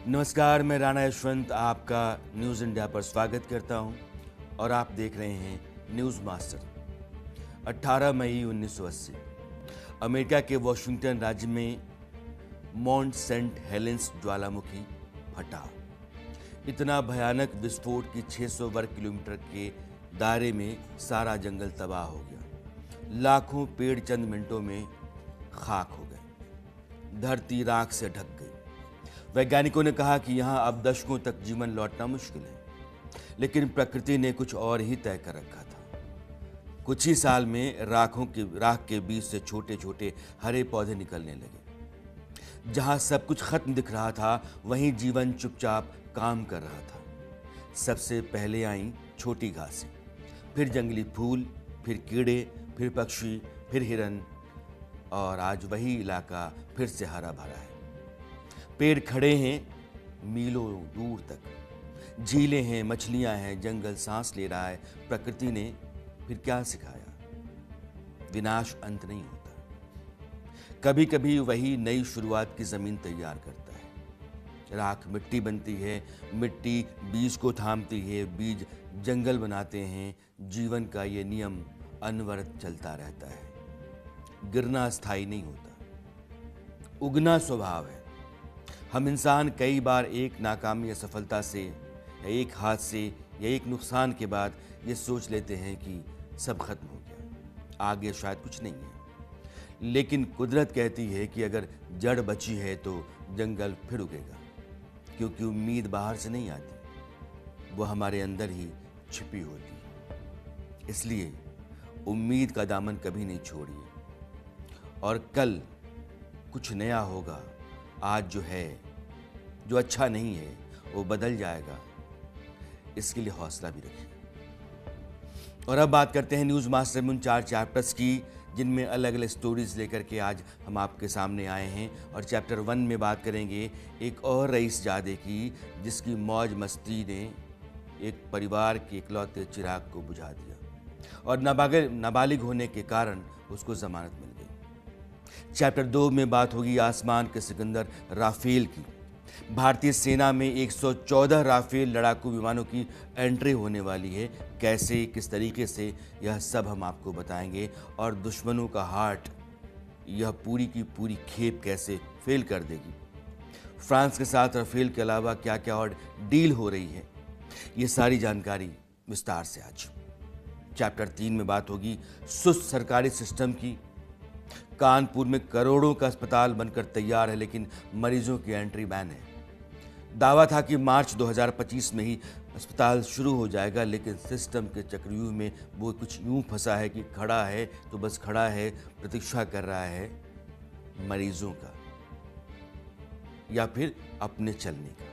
नमस्कार, मैं राणा यशवंत आपका न्यूज़ इंडिया पर स्वागत करता हूं और आप देख रहे हैं न्यूज़ मास्टर। 18 मई 1980 अमेरिका के वॉशिंगटन राज्य में माउंट सेंट हेलेंस ज्वालामुखी फटा। इतना भयानक विस्फोट कि 600 वर्ग किलोमीटर के दायरे में सारा जंगल तबाह हो गया। लाखों पेड़ चंद मिनटों में खाक हो गए। धरती राख से ढक गई। वैज्ञानिकों ने कहा कि यहाँ अब दशकों तक जीवन लौटना मुश्किल है, लेकिन प्रकृति ने कुछ और ही तय कर रखा था। कुछ ही साल में राख के बीच से छोटे छोटे हरे पौधे निकलने लगे। जहाँ सब कुछ खत्म दिख रहा था, वहीं जीवन चुपचाप काम कर रहा था। सबसे पहले आई छोटी घासें, फिर जंगली फूल, फिर कीड़े, फिर पक्षी, फिर हिरन, और आज वही इलाका फिर से हरा भरा है। पेड़ खड़े हैं मीलों दूर तक, झीलें हैं, मछलियां हैं, जंगल सांस ले रहा है। प्रकृति ने फिर क्या सिखाया? विनाश अंत नहीं होता। कभी कभी वही नई शुरुआत की जमीन तैयार करता है। राख मिट्टी बनती है, मिट्टी बीज को थामती है, बीज जंगल बनाते हैं। जीवन का ये नियम अनवरत चलता रहता है। गिरना स्थायी नहीं होता, उगना स्वभाव है। हम इंसान कई बार एक नाकामी या सफलता से, या एक हादसे या एक नुकसान के बाद ये सोच लेते हैं कि सब खत्म हो गया, आगे शायद कुछ नहीं है। लेकिन कुदरत कहती है कि अगर जड़ बची है तो जंगल फिर उगेगा, क्योंकि उम्मीद बाहर से नहीं आती, वो हमारे अंदर ही छिपी होती है। इसलिए उम्मीद का दामन कभी नहीं छोड़िए, और कल कुछ नया होगा। आज जो है, जो अच्छा नहीं है, वो बदल जाएगा। इसके लिए हौसला भी रखिए। और अब बात करते हैं न्यूज़ मास्टर में उन 4 चैप्टर्स की, जिनमें अलग अलग स्टोरीज लेकर के आज हम आपके सामने आए हैं। और चैप्टर 1 में बात करेंगे एक और रईसजादे की, जिसकी मौज मस्ती ने एक परिवार के इकलौते चिराग को बुझा दिया, और नाबालिग होने के कारण उसको जमानत मिल गई। चैप्टर 2 में बात होगी आसमान के सिकंदर राफेल की। भारतीय सेना में 114 राफेल लड़ाकू विमानों की एंट्री होने वाली है। कैसे, किस तरीके से, यह सब हम आपको बताएंगे। और दुश्मनों का हार्ट यह पूरी की पूरी खेप कैसे फेल कर देगी। फ्रांस के साथ राफेल के अलावा क्या क्या और डील हो रही है, ये सारी जानकारी विस्तार से आज। चैप्टर 3 में बात होगी सुस्त सरकारी सिस्टम की। कानपुर में करोड़ों का अस्पताल बनकर तैयार है, लेकिन मरीजों की एंट्री बैन है। दावा था कि मार्च 2025 में ही अस्पताल शुरू हो जाएगा, लेकिन सिस्टम के चक्रव्यूह में वो कुछ यूं फंसा है कि खड़ा है तो बस खड़ा है, प्रतीक्षा कर रहा है मरीजों का या फिर अपने चलने का।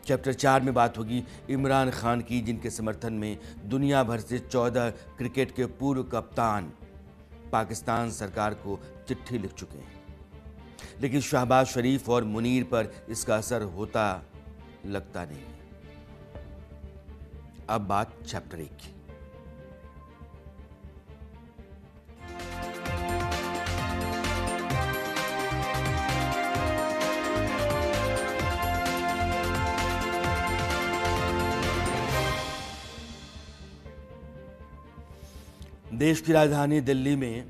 चैप्टर 4 में बात होगी इमरान खान की, जिनके समर्थन में दुनिया भर से 14 क्रिकेट के पूर्व कप्तान पाकिस्तान सरकार को चिट्ठी लिख चुके हैं, लेकिन शहबाज शरीफ और मुनीर पर इसका असर होता लगता नहीं है। अब बात चैप्टर 1 की। देश की राजधानी दिल्ली में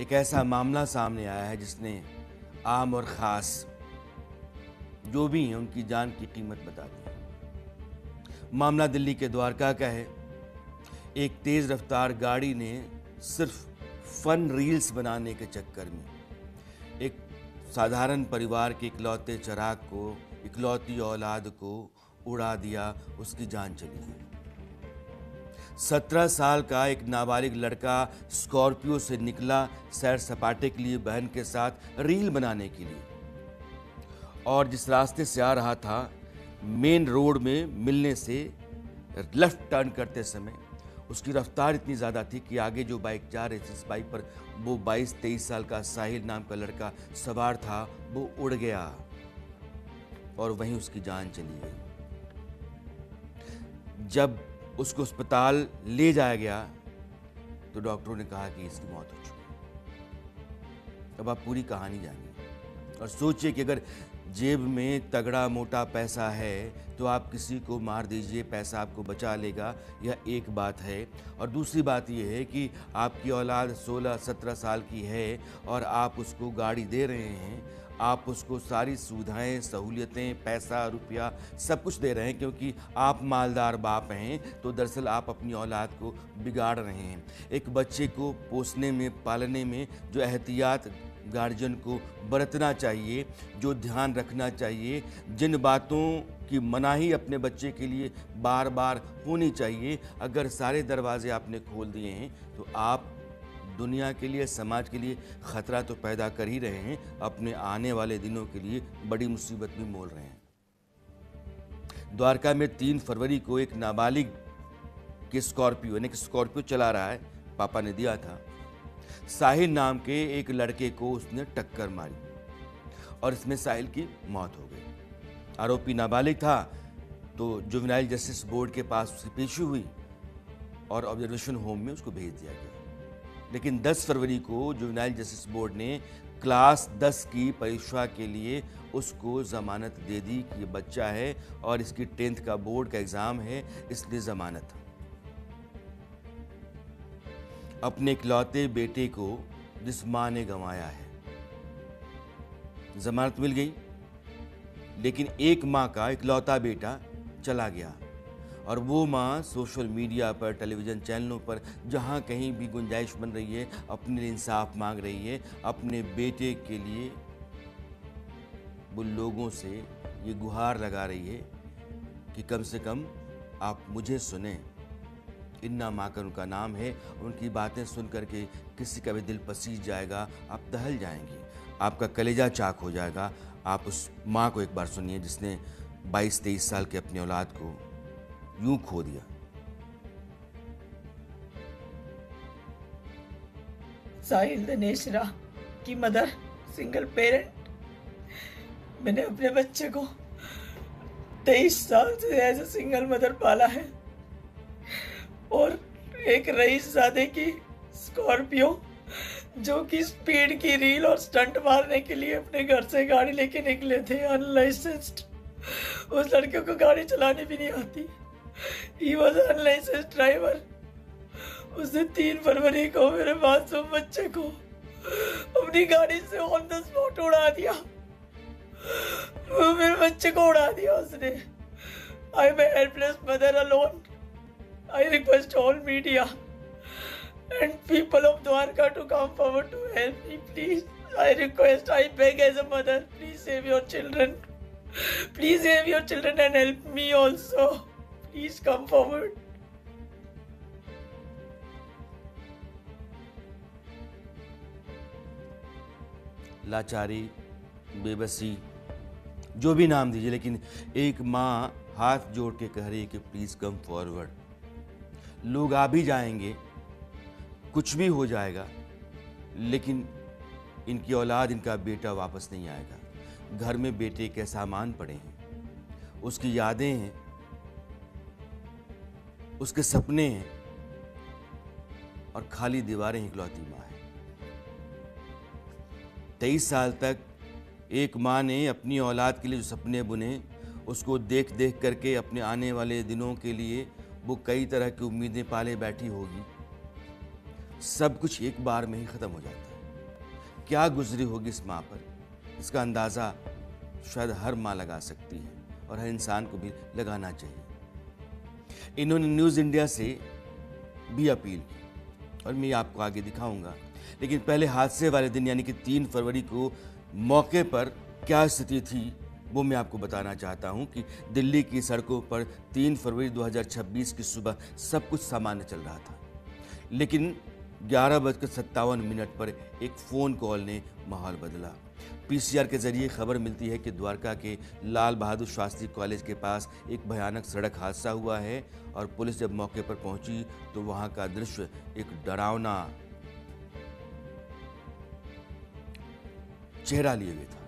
एक ऐसा मामला सामने आया है जिसने आम और खास जो भी हैं उनकी जान की कीमत बता दी। मामला दिल्ली के द्वारका का है। एक तेज रफ्तार गाड़ी ने सिर्फ फन रील्स बनाने के चक्कर में एक साधारण परिवार के इकलौते चिराग को, इकलौती औलाद को उड़ा दिया। उसकी जान चली गई। 17 साल का एक नाबालिग लड़का स्कॉर्पियो से निकला सैर सपाटे के लिए, बहन के साथ रील बनाने के लिए, और जिस रास्ते से आ रहा था, मेन रोड में मिलने से लेफ्ट टर्न करते समय उसकी रफ्तार इतनी ज़्यादा थी कि आगे जो बाइक जा रही थी, इस बाइक पर वो 22-23 साल का साहिल नाम का लड़का सवार था, वो उड़ गया और वहीं उसकी जान चली गई। जब उसको अस्पताल ले जाया गया तो डॉक्टरों ने कहा कि इसकी मौत हो चुकी है। अब आप पूरी कहानी जानिए और सोचिए कि अगर जेब में तगड़ा मोटा पैसा है तो आप किसी को मार दीजिए, पैसा आपको बचा लेगा। यह एक बात है। और दूसरी बात यह है कि आपकी औलाद 16-17 साल की है और आप उसको गाड़ी दे रहे हैं, आप उसको सारी सुविधाएं, सहूलियतें, पैसा, रुपया सब कुछ दे रहे हैं क्योंकि आप मालदार बाप हैं। तो दरअसल आप अपनी औलाद को बिगाड़ रहे हैं। एक बच्चे को पोसने में, पालने में जो एहतियात गार्जियन को बरतना चाहिए, जो ध्यान रखना चाहिए, जिन बातों की मनाही अपने बच्चे के लिए बार बार होनी चाहिए, अगर सारे दरवाजे आपने खोल दिए हैं तो आप दुनिया के लिए, समाज के लिए खतरा तो पैदा कर ही रहे हैं, अपने आने वाले दिनों के लिए बड़ी मुसीबत भी मोल रहे हैं। द्वारका में 3 फरवरी को एक नाबालिग के स्कॉर्पियो, यानी कि स्कॉर्पियो चला रहा है, पापा ने दिया था, साहिल नाम के एक लड़के को उसने टक्कर मारी और इसमें साहिल की मौत हो गई। आरोपी नाबालिग था तो जुवेनाइल जस्टिस बोर्ड के पास उसकी पेशी हुई और ऑब्जर्वेशन होम में उसको भेज दिया गया। लेकिन 10 फरवरी को जुवेनाइल जस्टिस बोर्ड ने क्लास 10 की परीक्षा के लिए उसको जमानत दे दी कि ये बच्चा है और इसकी 10th का बोर्ड का एग्जाम है, इसलिए जमानत। अपने इकलौते बेटे को जिस माँ ने गंवाया है, जमानत मिल गई, लेकिन एक माँ का इकलौता बेटा चला गया और वो माँ सोशल मीडिया पर, टेलीविज़न चैनलों पर, जहाँ कहीं भी गुंजाइश बन रही है, अपने लिए इंसाफ मांग रही है। अपने बेटे के लिए वो लोगों से ये गुहार लगा रही है कि कम से कम आप मुझे सुने। इन्ना माकर उनका नाम है। उनकी बातें सुन करके किसी का भी दिल पसीज जाएगा, आप दहल जाएंगे, आपका कलेजा चाक हो जाएगा। आप उस माँ को एक बार सुनिए जिसने 22-23 साल के अपनी औलाद को यूं खो दिया। साहिल दिनेशरा की मदर, सिंगल पेरेंट। मैंने अपने बच्चे को 23 साल से एज ए सिंगल मदर पाला है और एक रईसजादे की स्कॉर्पियो जो कि स्पीड की रील और स्टंट मारने के लिए अपने घर से गाड़ी लेके निकले थे, अनलाइसेंस्ड। उस लड़के को गाड़ी चलानी भी नहीं आती। He was unlicensed driver. उसने 3 फरवरी को मेरे मासूम बच्चे को अपनी गाड़ी से ऑन द स्पॉट उड़ा दिया। वो मेरे बच्चे को उड़ा दिया उसने। I am a helpless mother alone. I request all media and people of Dwarka to come forward to help me, please. I request, I beg as a mother, please save your children. Please save your children and help me also. Please come forward. लाचारी, बेबसी, जो भी नाम दीजिए, लेकिन एक माँ हाथ जोड़ के कह रही है कि प्लीज कम फॉरवर्ड। लोग आ भी जाएंगे, कुछ भी हो जाएगा, लेकिन इनकी औलाद, इनका बेटा वापस नहीं आएगा। घर में बेटे के सामान पड़े हैं, उसकी यादें हैं, उसके सपने हैं और खाली दीवारें इकलौती माँ है। 23 साल तक एक माँ ने अपनी औलाद के लिए जो सपने बुने, उसको देख देख करके अपने आने वाले दिनों के लिए वो कई तरह की उम्मीदें पाले बैठी होगी। सब कुछ एक बार में ही ख़त्म हो जाता है। क्या गुजरी होगी इस माँ पर, इसका अंदाज़ा शायद हर माँ लगा सकती है और हर इंसान को भी लगाना चाहिए। इन्होंने न्यूज़ इंडिया से भी अपील की और मैं आपको आगे दिखाऊंगा। लेकिन पहले हादसे वाले दिन यानी कि 3 फरवरी को मौके पर क्या स्थिति थी वो मैं आपको बताना चाहता हूं कि दिल्ली की सड़कों पर 3 फरवरी 2026 की सुबह सब कुछ सामान्य चल रहा था, लेकिन 11:57 पर एक फ़ोन कॉल ने माहौल बदला। पीसीआर के जरिए खबर मिलती है कि द्वारका के लाल बहादुर शास्त्री कॉलेज के पास एक भयानक सड़क हादसा हुआ है और पुलिस जब मौके पर पहुंची तो वहां का दृश्य एक डरावना चेहरा लिए हुए था।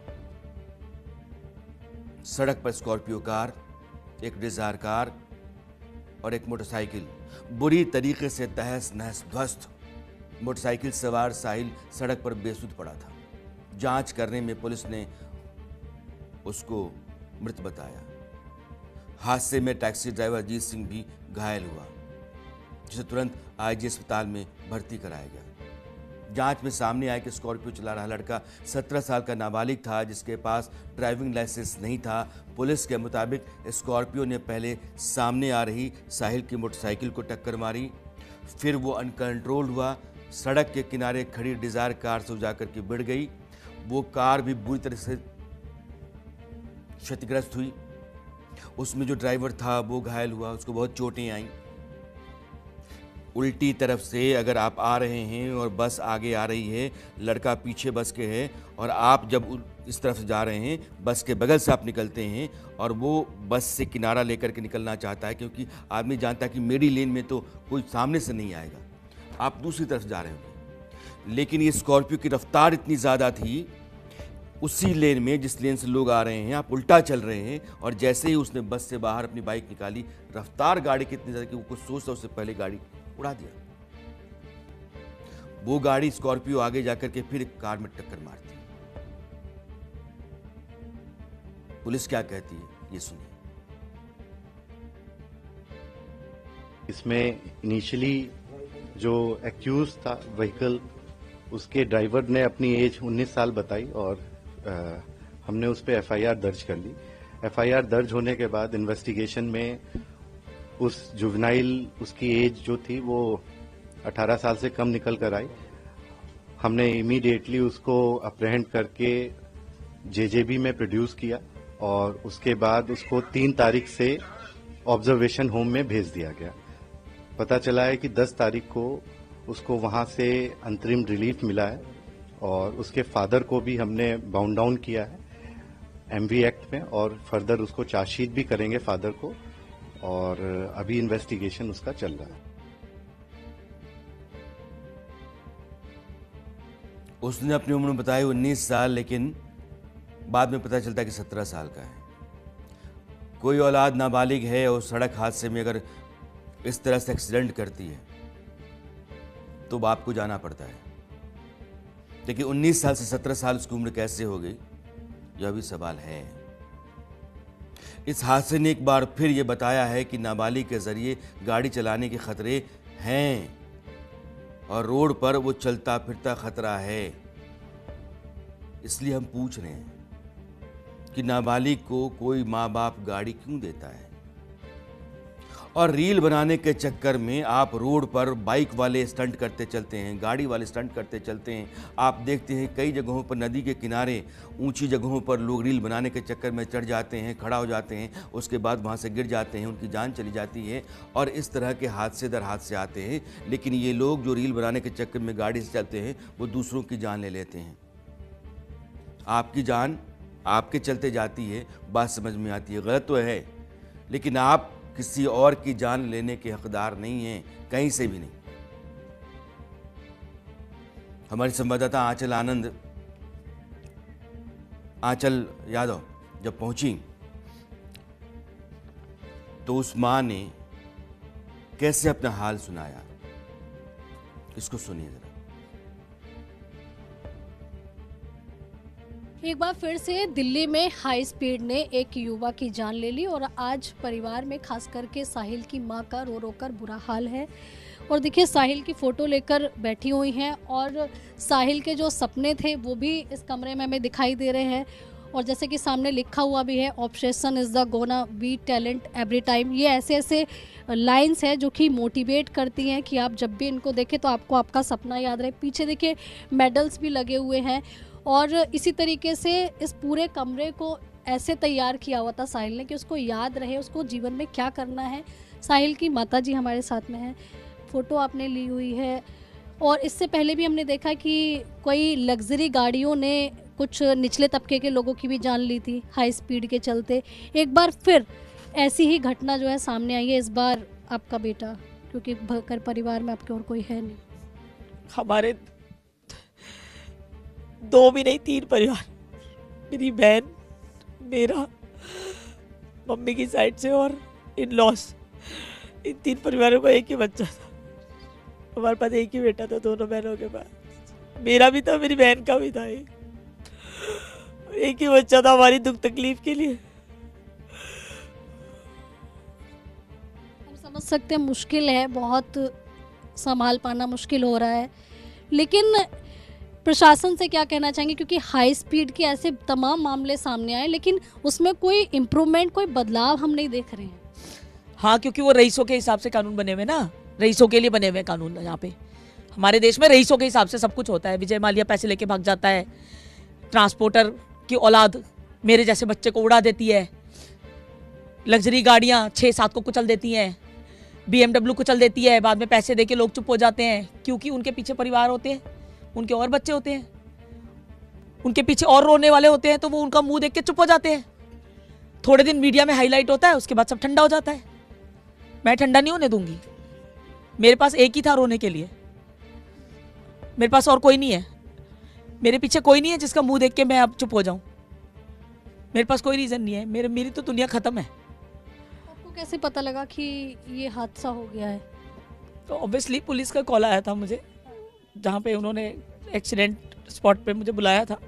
सड़क पर स्कॉर्पियो कार, एक डिजायर कार और एक मोटरसाइकिल बुरी तरीके से तहस नहस ध्वस्त। मोटरसाइकिल सवार साहिल सड़क पर बेसुध पड़ा था। जांच करने में पुलिस ने उसको मृत बताया। हादसे में टैक्सी ड्राइवर अजीत सिंह भी घायल हुआ, जिसे तुरंत आईजी अस्पताल में भर्ती कराया गया। जांच में सामने आया कि स्कॉर्पियो चला रहा लड़का 17 साल का नाबालिग था, जिसके पास ड्राइविंग लाइसेंस नहीं था। पुलिस के मुताबिक स्कॉर्पियो ने पहले सामने आ रही साहिल की मोटरसाइकिल को टक्कर मारी, फिर वो अनकंट्रोल हुआ, सड़क के किनारे खड़ी डिजायर कार से जाकर के भिड़ गई। वो कार भी बुरी तरह से क्षतिग्रस्त हुई। उसमें जो ड्राइवर था वो घायल हुआ, उसको बहुत चोटें आईं। उल्टी तरफ से अगर आप आ रहे हैं और बस आगे आ रही है, लड़का पीछे बस के है और आप जब इस तरफ से जा रहे हैं, बस के बगल से आप निकलते हैं और वो बस से किनारा लेकर के निकलना चाहता है, क्योंकि आदमी जानता है कि मेरी लेन में तो कोई सामने से नहीं आएगा, आप दूसरी तरफ जा रहे होंगे। लेकिन ये स्कॉर्पियो की रफ्तार इतनी ज़्यादा थी, उसी लेन में जिस लेन से लोग आ रहे हैं, आप उल्टा चल रहे हैं और जैसे ही उसने बस से बाहर अपनी बाइक निकाली, रफ्तार गाड़ी की इतनी ज़्यादा कि वो कुछ सोचता उससे पहले गाड़ी उड़ा दिया। वो गाड़ी स्कॉर्पियो आगे जाकर के फिर एक कार में टक्कर मारती है। पुलिस क्या कहती है, ये सुनिए। इसमें इनिशियली जो एक्यूज था व्हीकल, उसके ड्राइवर ने अपनी एज 19 साल बताई और हमने उस पर एफआईआर दर्ज कर ली। एफआईआर दर्ज होने के बाद इन्वेस्टिगेशन में उस जुवेनाइल, उसकी एज जो थी वो 18 साल से कम निकल कर आई। हमने इमीडिएटली उसको अप्रहेंड करके जेजेबी में प्रोड्यूस किया और उसके बाद उसको 3 तारीख से ऑब्जर्वेशन होम में भेज दिया गया। पता चला है कि 10 तारीख को उसको वहां से अंतरिम रिलीफ मिला है और उसके फादर को भी हमने बाउंड डाउन किया है एमवी एक्ट में और फर्दर उसको चार्जशीट भी करेंगे फादर को, और अभी इन्वेस्टिगेशन उसका चल रहा है। उसने अपनी उम्र बताई 19 साल, लेकिन बाद में पता चलता है कि 17 साल का है। कोई औलाद नाबालिग है और सड़क हादसे में अगर इस तरह से एक्सीडेंट करती है तो बाप को जाना पड़ता है, लेकिन 19 साल से 17 साल उसकी उम्र कैसे हो गई, यह भी सवाल है। इस हादसे ने एक बार फिर यह बताया है कि नाबालिग के जरिए गाड़ी चलाने के खतरे हैं और रोड पर वो चलता फिरता खतरा है। इसलिए हम पूछ रहे हैं कि नाबालिग को कोई माँ बाप गाड़ी क्यों देता है, और रील बनाने के चक्कर में आप रोड पर बाइक वाले स्टंट करते चलते हैं, गाड़ी वाले स्टंट करते चलते हैं। आप देखते हैं कई जगहों पर नदी के किनारे ऊंची जगहों पर लोग रील बनाने के चक्कर में चढ़ जाते हैं, खड़ा हो जाते हैं, उसके बाद वहां से गिर जाते हैं, उनकी जान चली जाती है और इस तरह के हादसे दर हादसे आते हैं। लेकिन ये लोग जो रील बनाने के चक्कर में गाड़ी से चलते हैं, वो दूसरों की जान ले लेते हैं। आपकी जान आपके चलते जाती है, बात समझ में आती है, गलत तो है, लेकिन आप किसी और की जान लेने के हकदार नहीं हैं, कहीं से भी नहीं। हमारी संवाददाता आंचल यादव जब पहुंची तो उस मां ने कैसे अपना हाल सुनाया, इसको सुनिए जरा। एक बार फिर से दिल्ली में हाई स्पीड ने एक युवा की जान ले ली और आज परिवार में खास करके साहिल की मां का रो रो कर बुरा हाल है। और देखिए, साहिल की फ़ोटो लेकर बैठी हुई हैं और साहिल के जो सपने थे वो भी इस कमरे में हमें दिखाई दे रहे हैं। और जैसे कि सामने लिखा हुआ भी है, obsession is the gonna be talent every time. ये ऐसे ऐसे लाइंस हैं जो कि मोटिवेट करती हैं कि आप जब भी इनको देखें तो आपको आपका सपना याद रहे। पीछे देखिए मेडल्स भी लगे हुए हैं और इसी तरीके से इस पूरे कमरे को ऐसे तैयार किया हुआ था साहिल ने कि उसको याद रहे उसको जीवन में क्या करना है। साहिल की माताजी हमारे साथ में है, फ़ोटो आपने ली हुई है। और इससे पहले भी हमने देखा कि कोई लग्जरी गाड़ियों ने कुछ निचले तबके के लोगों की भी जान ली थी हाई स्पीड के चलते। एक बार फिर ऐसी ही घटना जो है सामने आई है। इस बार आपका बेटा, क्योंकि घर परिवार में आपके और कोई है नहीं। हमारे 2 भी नहीं 3 परिवार, मेरी बहन, मेरा, मम्मी की साइड से और इन लॉस, इन 3 परिवारों का एक ही बच्चा था। हमारे पास एक ही बेटा था दोनों बहनों के पास। मेरा भी था, मेरी बहन का भी था। एक ही बच्चा था हमारी दुख तकलीफ के लिए। हम समझ सकते हैं मुश्किल है, बहुत संभाल पाना मुश्किल हो रहा है, लेकिन प्रशासन से क्या कहना चाहेंगे, क्योंकि हाई स्पीड के ऐसे तमाम मामले सामने आए लेकिन उसमें कोई इम्प्रूवमेंट, कोई बदलाव हम नहीं देख रहे हैं। हाँ, क्योंकि वो रईसों के हिसाब से कानून बने हुए ना, रईसों के लिए बने हुए कानून। यहाँ पे हमारे देश में रईसों के हिसाब से सब कुछ होता है। विजय माल्या पैसे लेके भाग जाता है, ट्रांसपोर्टर की औलाद मेरे जैसे बच्चे को उड़ा देती है, लग्जरी गाड़ियाँ 6-7 को कुचल देती हैं, BMW कुचल देती है, बाद में पैसे देके लोग चुप हो जाते हैं क्योंकि उनके पीछे परिवार होते हैं, उनके और बच्चे होते हैं, उनके पीछे और रोने वाले होते हैं, तो वो उनका मुंह देख के चुप हो जाते हैं। थोड़े दिन मीडिया में हाईलाइट होता है, उसके बाद सब ठंडा हो जाता है। मैं ठंडा नहीं होने दूंगी। मेरे पास एक ही था रोने के लिए, मेरे पास और कोई नहीं है। मेरे पीछे कोई नहीं है जिसका मुंह देख के मैं अब चुप हो जाऊं। मेरे पास कोई रीजन नहीं है, मेरी तो दुनिया खत्म है। आपको कैसे पता लगा कि ये हादसा हो गया है? तो ऑब्वियसली पुलिस का कॉल आया था मुझे, जहाँ पे उन्होंने एक्सीडेंट स्पॉट पे मुझे बुलाया था।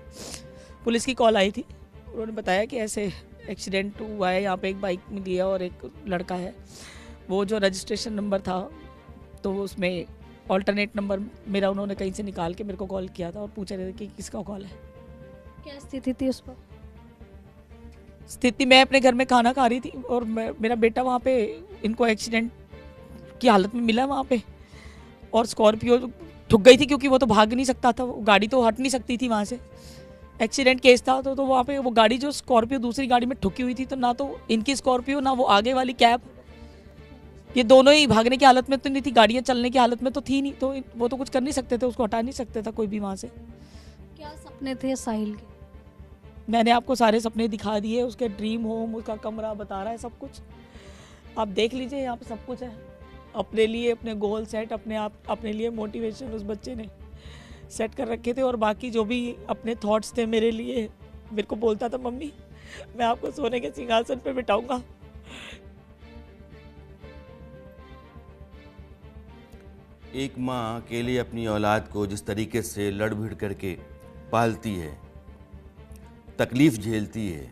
पुलिस की कॉल आई थी, उन्होंने बताया कि ऐसे एक्सीडेंट हुआ है, यहाँ पे एक बाइक मिली है और एक लड़का है। वो जो रजिस्ट्रेशन नंबर था तो उसमें ऑल्टरनेट नंबर मेरा उन्होंने कहीं से निकाल के मेरे को कॉल किया था और पूछ रहे थे कि किसका कॉल है। क्या स्थिति थी उस पर? स्थिति, मैं अपने घर में खाना खा रही थी और मेरा बेटा वहाँ पे इनको एक्सीडेंट की हालत में मिला वहाँ पे, और स्कॉर्पियो ठुक गई थी क्योंकि वो तो भाग नहीं सकता था, वो गाड़ी तो हट नहीं सकती थी वहाँ से। एक्सीडेंट केस था तो वहाँ पे वो गाड़ी जो स्कॉर्पियो दूसरी गाड़ी में ठुकी हुई थी, तो ना तो इनकी स्कॉर्पियो ना वो आगे वाली कैब, ये दोनों ही भागने की हालत में तो नहीं थी, गाड़ियाँ चलने की हालत में तो थी नहीं, तो वो तो कुछ कर नहीं सकते थे, उसको हटा नहीं सकते था कोई भी वहाँ से। क्या सपने थे साहिल के? मैंने आपको सारे सपने दिखा दिए, उसके ड्रीम होम, उसका कमरा बता रहा है, सब कुछ आप देख लीजिए, यहाँ पे सब कुछ है। अपने लिए अपने गोल सेट, अपने लिए मोटिवेशन उस बच्चे ने सेट कर रखे थे, और बाकी जो भी अपने थॉट्स थे मेरे लिए, मेरे को बोलता था मम्मी मैं आपको सोने के सिंहासन पे बिठाऊंगा। एक माँ अकेले अपनी औलाद को जिस तरीके से लड़ भिड़ करके पालती है, तकलीफ झेलती है,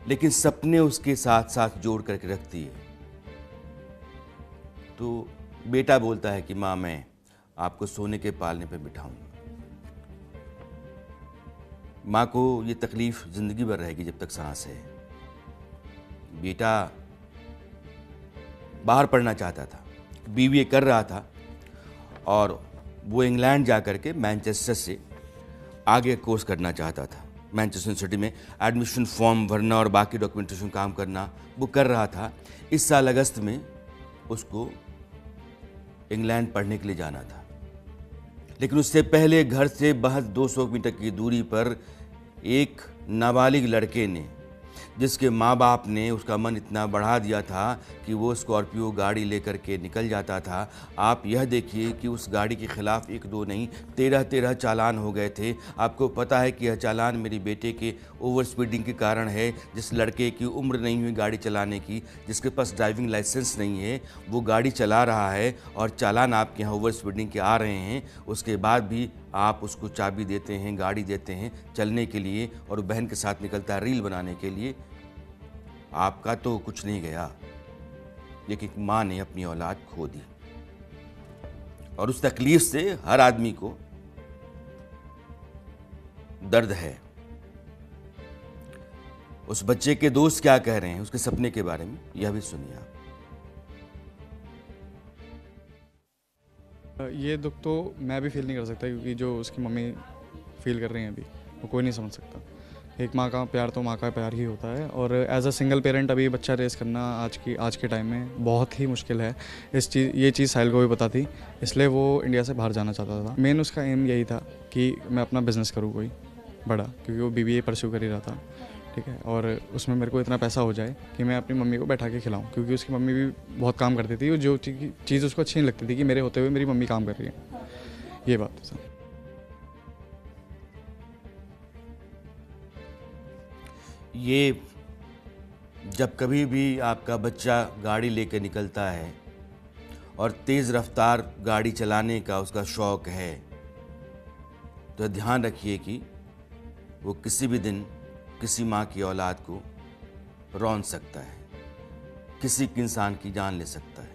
लेकिन सपने उसके साथ साथ जोड़ करके रखती है, तो बेटा बोलता है कि माँ मैं आपको सोने के पालने पे बिठाऊंगा। माँ को ये तकलीफ जिंदगी भर रहेगी जब तक सांस है। बेटा बाहर पढ़ना चाहता था, BBA कर रहा था, और वो इंग्लैंड जा कर के मैनचेस्टर से आगे कोर्स करना चाहता था। मैनचेस्टर यूनिवर्सिटी में एडमिशन फॉर्म भरना और बाकी डॉक्यूमेंटेशन काम करना वो कर रहा था। इस साल अगस्त में उसको इंग्लैंड पढ़ने के लिए जाना था, लेकिन उससे पहले घर से महज 200 मीटर की दूरी पर एक नाबालिग लड़के ने, जिसके माँ बाप ने उसका मन इतना बढ़ा दिया था कि वो स्कॉर्पियो गाड़ी लेकर के निकल जाता था। आप यह देखिए कि उस गाड़ी के खिलाफ 1-2 नहीं 13 चालान हो गए थे। आपको पता है कि यह चालान मेरे बेटे के ओवर स्पीडिंग के कारण है। जिस लड़के की उम्र नहीं हुई गाड़ी चलाने की, जिसके पास ड्राइविंग लाइसेंस नहीं है, वो गाड़ी चला रहा है और चालान आपके यहाँ ओवर स्पीडिंग के आ रहे हैं। उसके बाद भी आप उसको चाबी देते हैं, गाड़ी देते हैं चलने के लिए, और बहन के साथ निकलता है रील बनाने के लिए। आपका तो कुछ नहीं गया, लेकिन माँ ने अपनी औलाद खो दी, और उस तकलीफ से हर आदमी को दर्द है। उस बच्चे के दोस्त क्या कह रहे हैं उसके सपने के बारे में, यह भी सुनिए आप। ये दुख तो मैं भी फील नहीं कर सकता, क्योंकि जो उसकी मम्मी फील कर रही हैं अभी, वो कोई नहीं समझ सकता। एक माँ का प्यार तो माँ का प्यार ही होता है, और एज अ सिंगल पेरेंट अभी बच्चा रेस करना आज के टाइम में बहुत ही मुश्किल है। ये चीज़ साहिल को भी पता थी, इसलिए वो इंडिया से बाहर जाना चाहता था। मेन उसका एम यही था कि मैं अपना बिज़नेस करूँ कोई बड़ा, क्योंकि वो BBA परस्यू कर ही रहा था, ठीक है, और उसमें मेरे को इतना पैसा हो जाए कि मैं अपनी मम्मी को बैठा के खिलाऊं, क्योंकि उसकी मम्मी भी बहुत काम करती थी, और जो चीज़ उसको अच्छी नहीं लगती थी कि मेरे होते हुए मेरी मम्मी काम कर रही है, ये बात है सर। ये जब कभी भी आपका बच्चा गाड़ी लेकर निकलता है और तेज़ रफ्तार गाड़ी चलाने का उसका शौक़ है, तो ध्यान रखिए कि वो किसी भी दिन किसी माँ की औलाद को रौंद सकता है, किसी इंसान की जान ले सकता है।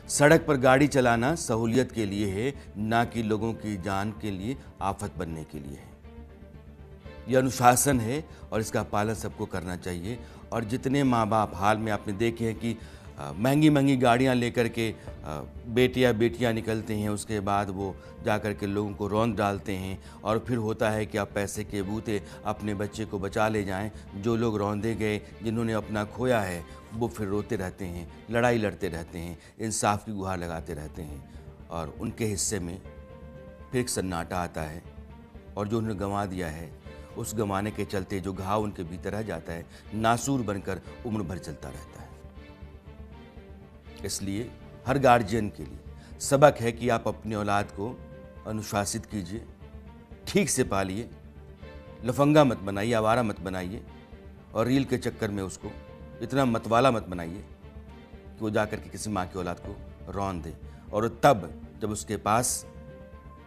सड़क पर गाड़ी चलाना सहूलियत के लिए है, ना कि लोगों की जान के लिए आफत बनने के लिए है। यह अनुशासन है और इसका पालन सबको करना चाहिए। और जितने माँ बाप हाल में आपने देखे हैं कि महंगी महंगी गाड़ियाँ लेकर के बेटियाँ निकलते हैं, उसके बाद वो जा कर के लोगों को रौंद डालते हैं और फिर होता है कि आप पैसे के बूते अपने बच्चे को बचा ले जाएं। जो लोग रौंदे गए, जिन्होंने अपना खोया है, वो फिर रोते रहते हैं, लड़ाई लड़ते रहते हैं, इंसाफ की गुहार लगाते रहते हैं और उनके हिस्से में फिर एक सन्नाटा आता है। और जो उन्होंने गंवा दिया है, उस गंवाने के चलते जो घाव उनके भीतर रह जाता है, नासूर बनकर उम्र भर चलता रहता है। इसलिए हर गार्जियन के लिए सबक है कि आप अपनी औलाद को अनुशासित कीजिए, ठीक से पालिए, लफंगा मत बनाइए, आवारा मत बनाइए और रील के चक्कर में उसको इतना मतवाला मत बनाइए कि वो जाकर के किसी माँ की औलाद को रौंद दे। और तब जब उसके पास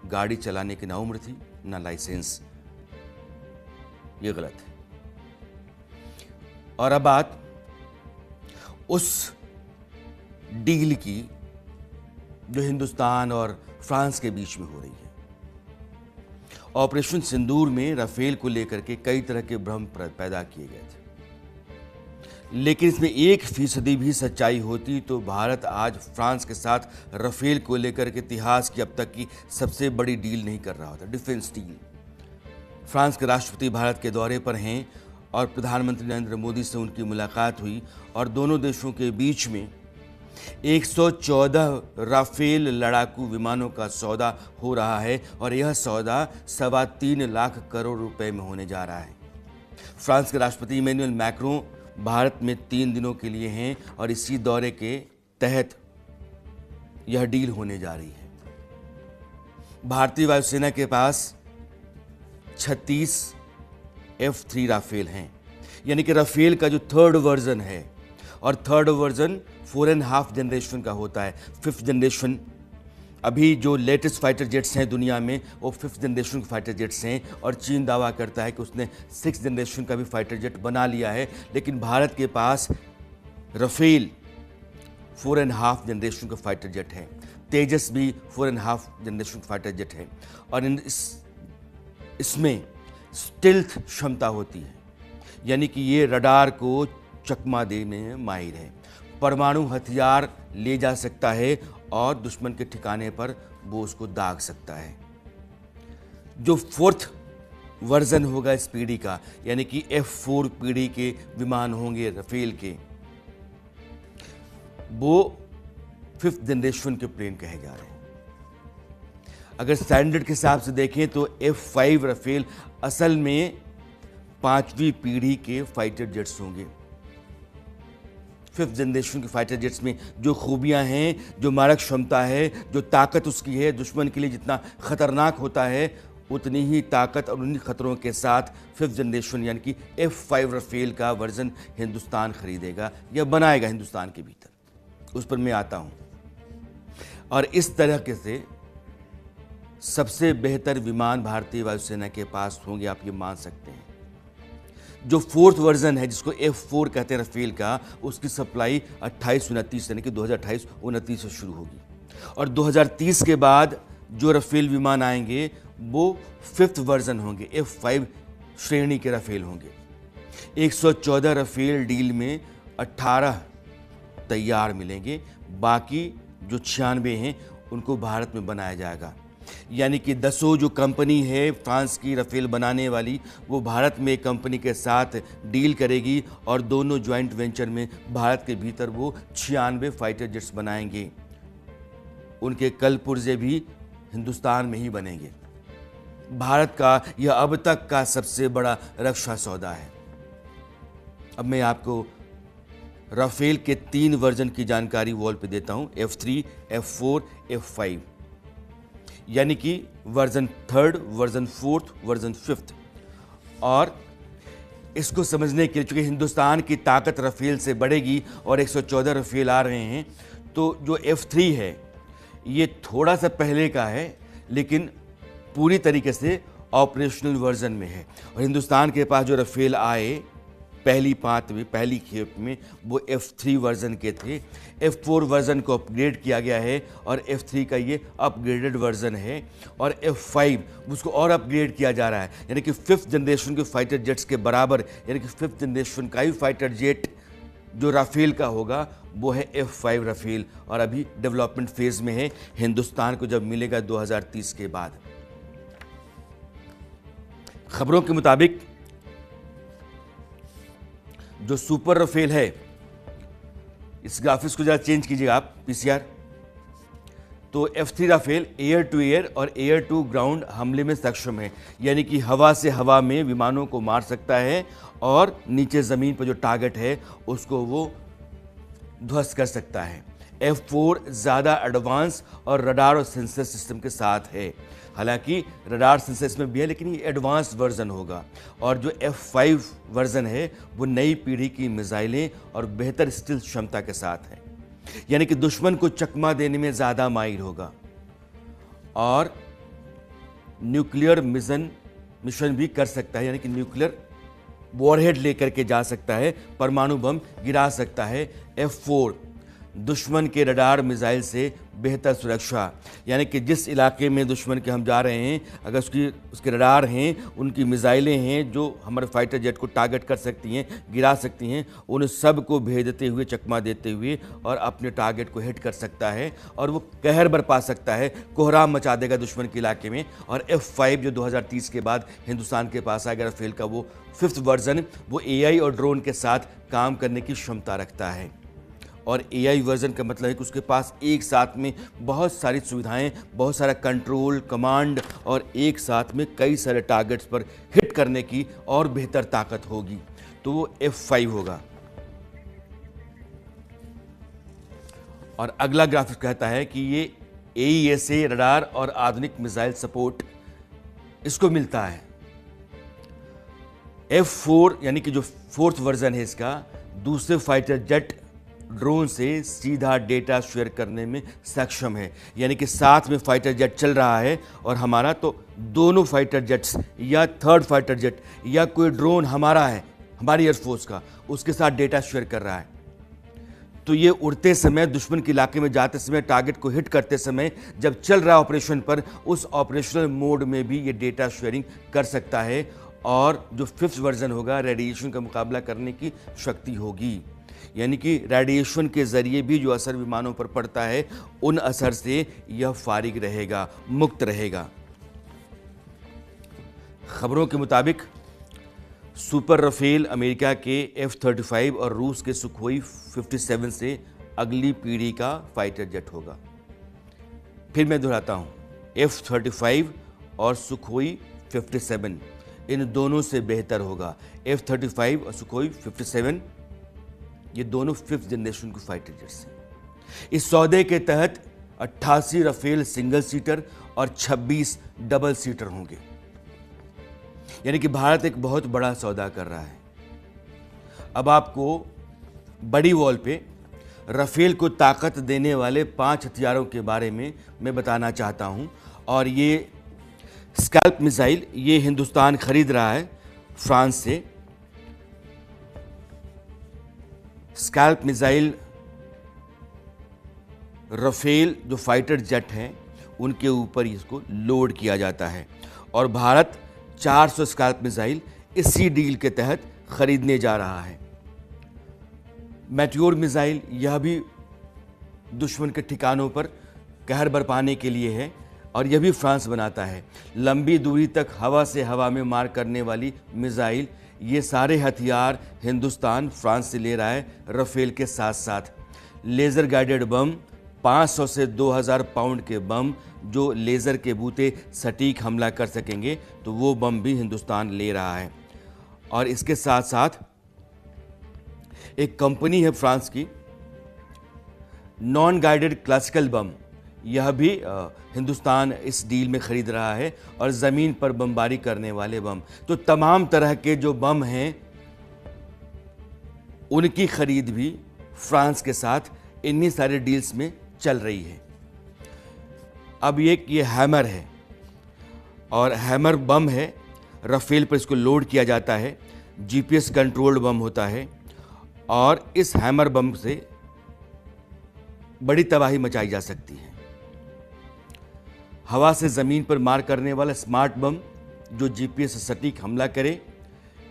गाड़ी चलाने की ना उम्र थी, ना लाइसेंस। ये गलत है। और अब बात उस डील की जो हिंदुस्तान और फ्रांस के बीच में हो रही है। ऑपरेशन सिंदूर में राफेल को लेकर के कई तरह के भ्रम पैदा किए गए थे, लेकिन इसमें 1% भी सच्चाई होती तो भारत आज फ्रांस के साथ राफेल को लेकर के इतिहास की अब तक की सबसे बड़ी डील नहीं कर रहा होता, डिफेंस डील। फ्रांस के राष्ट्रपति भारत के दौरे पर हैं और प्रधानमंत्री नरेंद्र मोदी से उनकी मुलाकात हुई और दोनों देशों के बीच में 114 राफेल लड़ाकू विमानों का सौदा हो रहा है और यह सौदा 3.25 लाख करोड़ रुपए में होने जा रहा है। फ्रांस के राष्ट्रपति इमैनुअल मैक्रों भारत में 3 दिनों के लिए हैं और इसी दौरे के तहत यह डील होने जा रही है। भारतीय वायुसेना के पास 36 F3 राफेल हैं, यानी कि राफेल का जो 3rd वर्जन है, और 3rd वर्जन 4.5 जनरेशन का होता है। 5th जनरेशन अभी जो लेटेस्ट फाइटर जेट्स हैं दुनिया में, वो 5th जनरेशन के फाइटर जेट्स हैं और चीन दावा करता है कि उसने 6th जनरेशन का भी फाइटर जेट बना लिया है। लेकिन भारत के पास राफेल 4.5 जनरेशन का फाइटर जेट है, तेजस भी 4.5 जनरेशन का फाइटर जेट है और इसमें स्टिल्थ क्षमता होती है, यानी कि ये रडार को चकमा देने में माहिर है। परमाणु हथियार ले जा सकता है और दुश्मन के ठिकाने पर वो उसको दाग सकता है। जो 4th वर्जन होगा इस पीढ़ी का, यानी कि F4 पीढ़ी के विमान होंगे राफेल के, वो 5th जनरेशन के प्लेन कहे जा रहे हैं। अगर स्टैंडर्ड के हिसाब से देखें तो F5 राफेल असल में 5वीं पीढ़ी के फाइटर जेट्स होंगे। 5th जनरेशन के फाइटर जेट्स में जो खूबियां हैं, जो मारक क्षमता है, जो ताकत उसकी है, दुश्मन के लिए जितना खतरनाक होता है, उतनी ही ताकत और उन्हीं खतरों के साथ 5th जनरेशन यानी कि F5 राफेल का वर्जन हिंदुस्तान खरीदेगा या बनाएगा हिंदुस्तान के भीतर। उस पर मैं आता हूं। और इस तरह के से सबसे बेहतर विमान भारतीय वायुसेना के पास होंगे, आप ये मान सकते हैं। जो 4th वर्जन है, जिसको F4 कहते हैं राफेल का, उसकी सप्लाई 28-29 यानी कि 2028-29 से शुरू होगी और 2030 के बाद जो राफेल विमान आएंगे वो 5th वर्जन होंगे, F5 श्रेणी के राफेल होंगे। 114 राफेल डील में 18 तैयार मिलेंगे, बाकी जो 96 हैं उनको भारत में बनाया जाएगा। यानी कि 10 जो कंपनी है फ्रांस की राफेल बनाने वाली, वो भारत में एक कंपनी के साथ डील करेगी और दोनों ज्वाइंट वेंचर में भारत के भीतर वो 96 फाइटर जेट्स बनाएंगे। उनके कल पुर्जे भी हिंदुस्तान में ही बनेंगे। भारत का यह अब तक का सबसे बड़ा रक्षा सौदा है। अब मैं आपको राफेल के 3 वर्जन की जानकारी वॉल पे देता हूं, F3, F4, F5, यानी कि version 3rd, version 4th, version 5th। और इसको समझने के लिए, चूंकि हिंदुस्तान की ताकत राफेल से बढ़ेगी और 114 राफेल आ रहे हैं, तो जो F3 है ये थोड़ा सा पहले का है, लेकिन पूरी तरीके से ऑपरेशनल वर्जन में है। और हिंदुस्तान के पास जो राफेल आए पहली पात में, पहली खेप में, वो F3 वर्जन के थे। F4 वर्जन को अपग्रेड किया गया है और F3 का ये अपग्रेडेड वर्जन है। और F5 उसको और अपग्रेड किया जा रहा है, यानी कि 5th जनरेशन के फाइटर जेट्स के बराबर, यानी कि 5th जनरेशन का ही फाइटर जेट जो राफेल का होगा वो है F5 राफेल, और अभी डेवलपमेंट फेज में है। हिंदुस्तान को जब मिलेगा 2030 के बाद। खबरों के मुताबिक जो सुपर राफेल है, इस ग्राफिक्स को जरा चेंज कीजिएगा आप PCR, तो F3 Rafale air to air और एयर टू ग्राउंड हमले में सक्षम है, यानी कि हवा से हवा में विमानों को मार सकता है और नीचे ज़मीन पर जो टारगेट है उसको वो ध्वस्त कर सकता है। F4 ज़्यादा एडवांस और रडार और सेंसर सिस्टम के साथ है। हालांकि रडार सेंसर इसमें भी है, लेकिन ये एडवांस वर्जन होगा। और जो F5 वर्जन है वो नई पीढ़ी की मिसाइलें और बेहतर स्टील्थ क्षमता के साथ है, यानी कि दुश्मन को चकमा देने में ज़्यादा माहिर होगा और न्यूक्लियर मिशन भी कर सकता है, यानी कि न्यूक्लियर वॉरहेड लेकर के जा सकता है, परमाणु बम गिरा सकता है। F4 दुश्मन के रडार मिसाइल से बेहतर सुरक्षा, यानी कि जिस इलाके में दुश्मन के हम जा रहे हैं, अगर उसके रडार हैं, उनकी मिसाइलें हैं जो हमारे फाइटर जेट को टारगेट कर सकती हैं, गिरा सकती हैं, उन सब को भेजते हुए, चकमा देते हुए और अपने टारगेट को हिट कर सकता है और वो कहर बरपा सकता है, कोहराम मचा देगा दुश्मन के इलाके में। और F5 जो 2030 के बाद हिंदुस्तान के पास आएगा राफेल का, वो 5th वर्जन, वो AI और ड्रोन के साथ काम करने की क्षमता रखता है। और AI वर्जन का मतलब है कि उसके पास एक साथ में बहुत सारी सुविधाएं, बहुत सारा कंट्रोल, कमांड और एक साथ में कई सारे टारगेट्स पर हिट करने की और बेहतर ताकत होगी, तो वो F5 होगा। और अगला ग्राफिक कहता है कि ये AESA रडार और आधुनिक मिसाइल सपोर्ट इसको मिलता है। F4 यानी कि जो 4th वर्जन है इसका, दूसरे फाइटर जेट ड्रोन से सीधा डेटा शेयर करने में सक्षम है, यानी कि साथ में फाइटर जेट चल रहा है और हमारा तो दोनों फाइटर जेट्स या 3rd फाइटर जेट या कोई ड्रोन हमारा है, हमारी एयरफोर्स का, उसके साथ डेटा शेयर कर रहा है। तो ये उड़ते समय, दुश्मन के इलाके में जाते समय, टारगेट को हिट करते समय, जब चल रहा ऑपरेशन पर, उस ऑपरेशनल मोड में भी ये डेटा शेयरिंग कर सकता है। और जो 5th वर्जन होगा, रेडिएशन का मुकाबला करने की शक्ति होगी, यानी कि रेडिएशन के जरिए भी जो असर विमानों पर पड़ता है, उन असर से यह फारिग रहेगा, मुक्त रहेगा। खबरों के मुताबिक सुपर राफेल अमेरिका के F-35 और रूस के सुखोई 57 से अगली पीढ़ी का फाइटर जेट होगा। फिर मैं दोहराता हूं, F-35 और सुखोई 57 इन दोनों से बेहतर होगा। F-35 और सुखोई 57 ये दोनों 5th जनरेशन के फाइटर जेट्स हैं। इस सौदे के तहत 88 राफेल सिंगल सीटर और 26 डबल सीटर होंगे, यानी कि भारत एक बहुत बड़ा सौदा कर रहा है। अब आपको बड़ी वॉल पे राफेल को ताकत देने वाले 5 हथियारों के बारे में मैं बताना चाहता हूं। और ये स्कैल्प मिसाइल ये हिंदुस्तान खरीद रहा है फ्रांस से। स्कैल्प मिसाइल राफेल जो फाइटर जेट हैं उनके ऊपर इसको लोड किया जाता है और भारत 400 स्कैल्प मिसाइल इसी डील के तहत खरीदने जा रहा है। मेट्योर मिसाइल यह भी दुश्मन के ठिकानों पर कहर बरपाने के लिए है और यह भी फ्रांस बनाता है। लंबी दूरी तक हवा से हवा में मार करने वाली मिसाइल, ये सारे हथियार हिंदुस्तान फ्रांस से ले रहा है राफेल के साथ साथ। लेज़र गाइडेड बम, 500 से 2000 पाउंड के बम जो लेज़र के बूते सटीक हमला कर सकेंगे, तो वो बम भी हिंदुस्तान ले रहा है। और इसके साथ साथ एक कंपनी है फ्रांस की, नॉन गाइडेड क्लासिकल बम, यह भी हिंदुस्तान इस डील में खरीद रहा है और ज़मीन पर बमबारी करने वाले बम। तो तमाम तरह के जो बम हैं उनकी खरीद भी फ्रांस के साथ इन्हीं सारे डील्स में चल रही है। अब ये हैमर है और हैमर बम है, राफेल पर इसको लोड किया जाता है, जीपीएस कंट्रोल्ड बम होता है और इस हैमर बम से बड़ी तबाही मचाई जा सकती है। हवा से ज़मीन पर मार करने वाला स्मार्ट बम जो जीपीएस से सटीक हमला करे,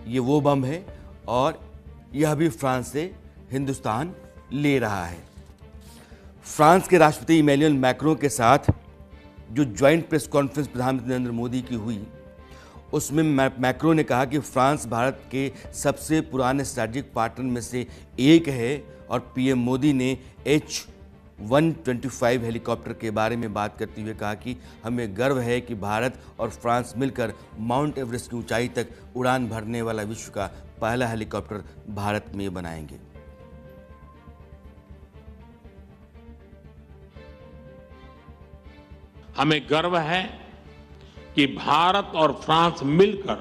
ये वो बम है और यह भी फ्रांस से हिंदुस्तान ले रहा है। फ्रांस के राष्ट्रपति इमैनुअल मैक्रों के साथ जो ज्वाइंट प्रेस कॉन्फ्रेंस प्रधानमंत्री नरेंद्र मोदी की हुई, उसमें मैक्रों ने कहा कि फ्रांस भारत के सबसे पुराने स्ट्रैटेजिक पार्टनर में से एक है और पीएम मोदी ने H-125 हेलीकॉप्टर के बारे में बात करते हुए कहा कि हमें गर्व है कि भारत और फ्रांस मिलकर माउंट एवरेस्ट की ऊंचाई तक उड़ान भरने वाला विश्व का पहला हेलीकॉप्टर भारत में बनाएंगे। हमें गर्व है कि भारत और फ्रांस मिलकर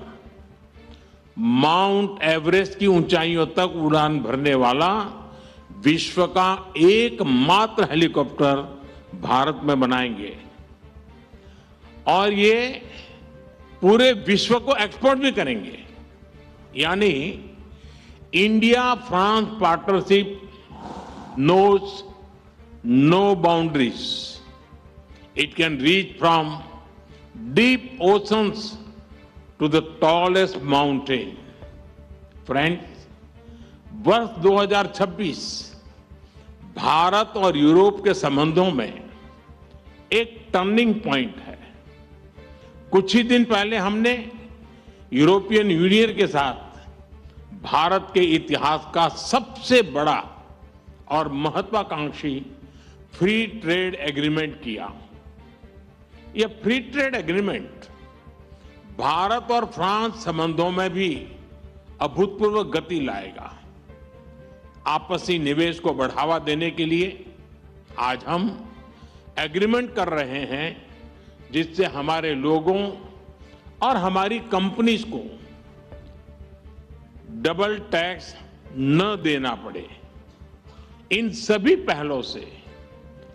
माउंट एवरेस्ट की ऊंचाइयों तक उड़ान भरने वाला विश्व का एकमात्र हेलीकॉप्टर भारत में बनाएंगे और ये पूरे विश्व को एक्सपोर्ट भी करेंगे। यानी India France partnership knows no boundaries. It can reach from deep oceans to the tallest mountain. Friends, वर्ष 2026 भारत और यूरोप के संबंधों में एक टर्निंग पॉइंट है। कुछ ही दिन पहले हमने यूरोपियन यूनियन के साथ भारत के इतिहास का सबसे बड़ा और महत्वाकांक्षी फ्री ट्रेड एग्रीमेंट किया। यह फ्री ट्रेड एग्रीमेंट भारत और फ्रांस संबंधों में भी अभूतपूर्व गति लाएगा। आपसी निवेश को बढ़ावा देने के लिए आज हम एग्रीमेंट कर रहे हैं जिससे हमारे लोगों और हमारी कंपनीज को डबल टैक्स न देना पड़े। इन सभी पहलों से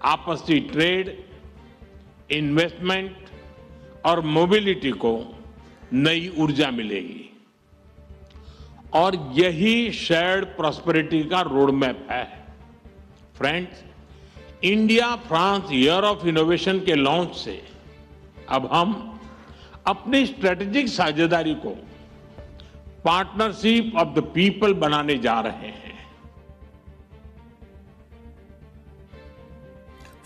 आपसी ट्रेड, इन्वेस्टमेंट और मोबिलिटी को नई ऊर्जा मिलेगी और यही शेयर्ड प्रॉस्पेरिटी का रोड मैप है। Friends, India France year of innovation के लॉन्च से अब हम अपनी स्ट्रेटेजिक साझेदारी को पार्टनरशिप ऑफ द पीपल बनाने जा रहे हैं।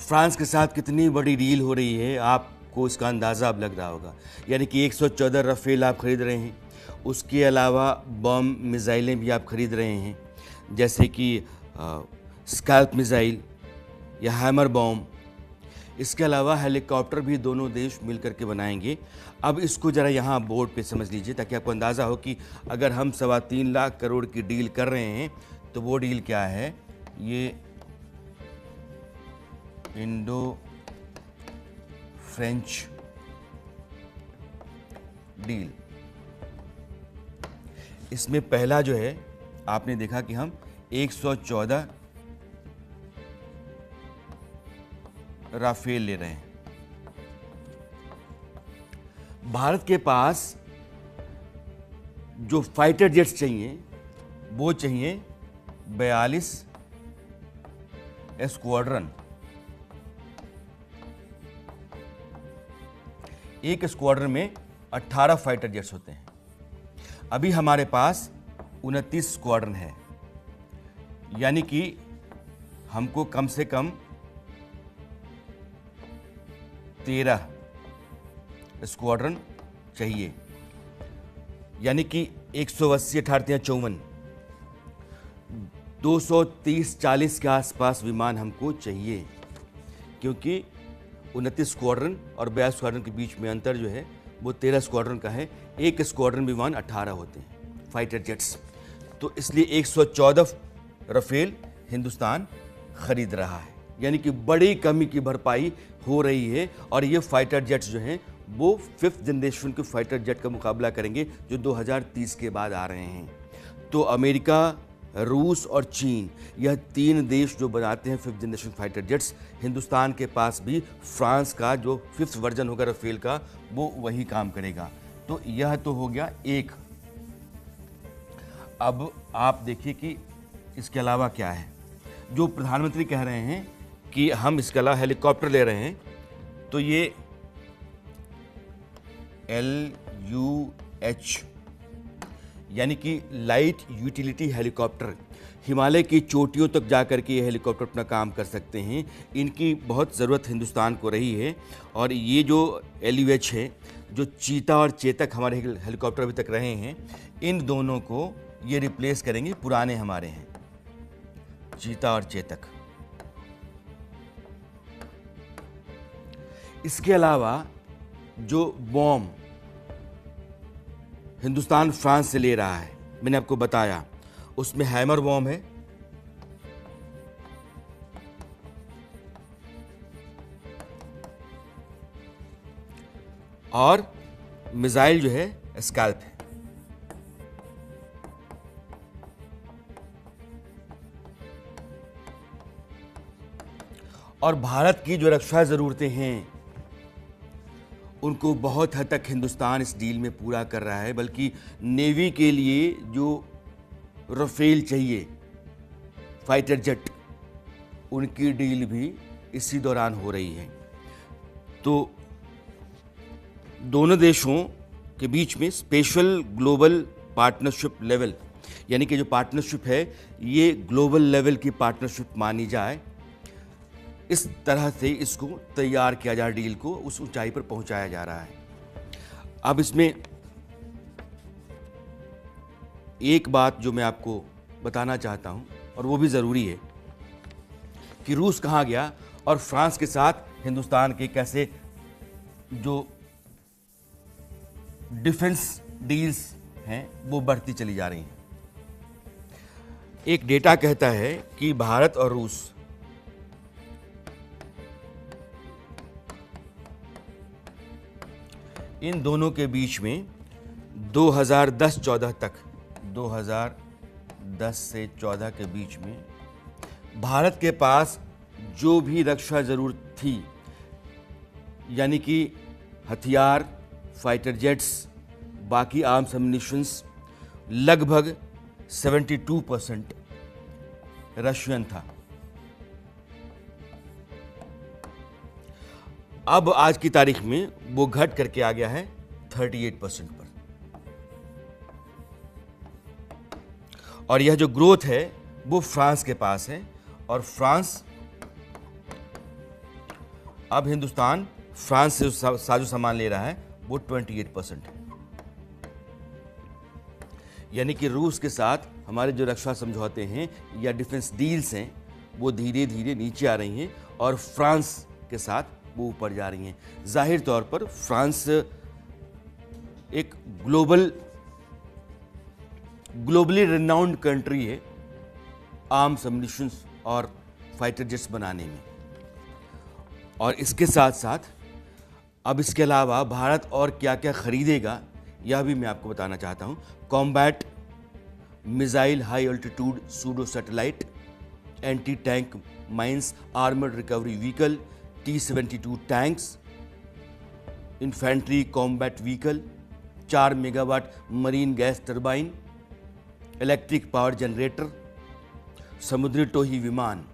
फ्रांस के साथ कितनी बड़ी डील हो रही है, आपको इसका अंदाज़ा अब लग रहा होगा। यानी कि 114 राफेल आप खरीद रहे हैं, उसके अलावा बम मिसाइलें भी आप खरीद रहे हैं, जैसे कि स्कैल्प मिसाइल या हैमर बम। इसके अलावा हेलीकॉप्टर भी दोनों देश मिलकर के बनाएंगे। अब इसको ज़रा यहाँ बोर्ड पे समझ लीजिए ताकि आपको अंदाज़ा हो कि अगर हम 3.25 लाख करोड़ की डील कर रहे हैं तो वो डील क्या है। ये इंडो फ्रेंच डील, इसमें पहला जो है आपने देखा कि हम 114 राफेल ले रहे हैं। भारत के पास जो फाइटर जेट्स चाहिए वो चाहिए 42 स्क्वाड्रन। एक स्क्वाड्रन में 18 फाइटर जेट्स होते हैं। अभी हमारे पास 29 स्क्वाड्रन है, यानी कि हमको कम से कम 13 स्क्वाड्रन चाहिए, यानी कि 180 18 54 230-40 के आसपास विमान हमको चाहिए, क्योंकि 29 स्क्वाड्रन और 42 स्क्वाड्रन के बीच में अंतर जो है वो 13 स्क्वाड्रन का है। एक स्क्वाड्रन विमान 18 होते हैं फाइटर जेट्स। तो इसलिए 114 राफेल हिंदुस्तान खरीद रहा है, यानी कि बड़ी कमी की भरपाई हो रही है। और ये फाइटर जेट्स जो हैं वो 5th जनरेशन के फाइटर जेट का मुकाबला करेंगे जो 2030 के बाद आ रहे हैं। तो अमेरिका, रूस और चीन, यह 3 देश जो बनाते हैं 5th generation fighter jets. Hindustan के पास भी फ्रांस का जो 5th वर्जन होगा राफेल का, वो वही काम करेगा। तो यह तो हो गया एक। अब आप देखिए कि इसके अलावा क्या है। जो प्रधानमंत्री कह रहे हैं कि हम इसके अलावा हेलीकॉप्टर ले रहे हैं, तो ये LUH यानी कि लाइट यूटिलिटी हेलीकॉप्टर, हिमालय की चोटियों तक जाकर के ये हेलीकॉप्टर अपना काम कर सकते हैं। इनकी बहुत ज़रूरत हिंदुस्तान को रही है। और ये जो LUH है, जो चीता और चेतक हमारे हेलीकॉप्टर अभी तक रहे हैं, इन दोनों को ये रिप्लेस करेंगे। पुराने हमारे हैं चीता और चेतक। इसके अलावा जो बॉम्ब हिंदुस्तान फ्रांस से ले रहा है, मैंने आपको बताया, उसमें हैमर बॉम्ब है, और मिसाइल जो है स्कैल्प है। और भारत की जो रक्षा ज़रूरतें हैं उनको बहुत हद तक हिंदुस्तान इस डील में पूरा कर रहा है। बल्कि नेवी के लिए जो राफेल चाहिए फाइटर जेट, उनकी डील भी इसी दौरान हो रही है। तो दोनों देशों के बीच में स्पेशल ग्लोबल पार्टनरशिप लेवल, यानी कि जो पार्टनरशिप है ये ग्लोबल लेवल की पार्टनरशिप मानी जाए, इस तरह से इसको तैयार किया जा, डील को उस ऊंचाई पर पहुंचाया जा रहा है। अब इसमें एक बात जो मैं आपको बताना चाहता हूं, और वो भी ज़रूरी है, कि रूस कहाँ गया और फ्रांस के साथ हिंदुस्तान के कैसे जो डिफेंस डील्स हैं वो बढ़ती चली जा रही हैं। एक डेटा कहता है कि भारत और रूस इन दोनों के बीच में 2010-14 तक, 2010 से 14 के बीच में भारत के पास जो भी रक्षा जरूरत थी, यानी कि हथियार, फाइटर जेट्स, बाकी आर्म्स एम्युनिशंस, लगभग 72% रशियन था। अब आज की तारीख में वो घट करके आ गया है 38% पर। और यह जो ग्रोथ है वो फ्रांस के पास है। और फ्रांस, अब हिंदुस्तान फ्रांस से साजो सामान ले रहा है वो 28% है। यानी कि रूस के साथ हमारे जो रक्षा समझौते हैं या डिफेंस डील्स हैं वो धीरे धीरे नीचे आ रही हैं और फ्रांस के साथ वो ऊपर जा रही हैं। जाहिर तौर पर फ्रांस एक ग्लोबली रिनाउंड कंट्री है आर्म्स एम्युनिशंस और फाइटर जेट्स बनाने में। और इसके साथ साथ अब इसके अलावा भारत और क्या क्या खरीदेगा यह भी मैं आपको बताना चाहता हूं। Combat missile, high altitude pseudo satellite, anti tank mines, armoured recovery vehicle, T-72 tanks, infantry combat vehicle, 4 megawatt marine gas turbine, electric power generator, समुद्री टोही विमान।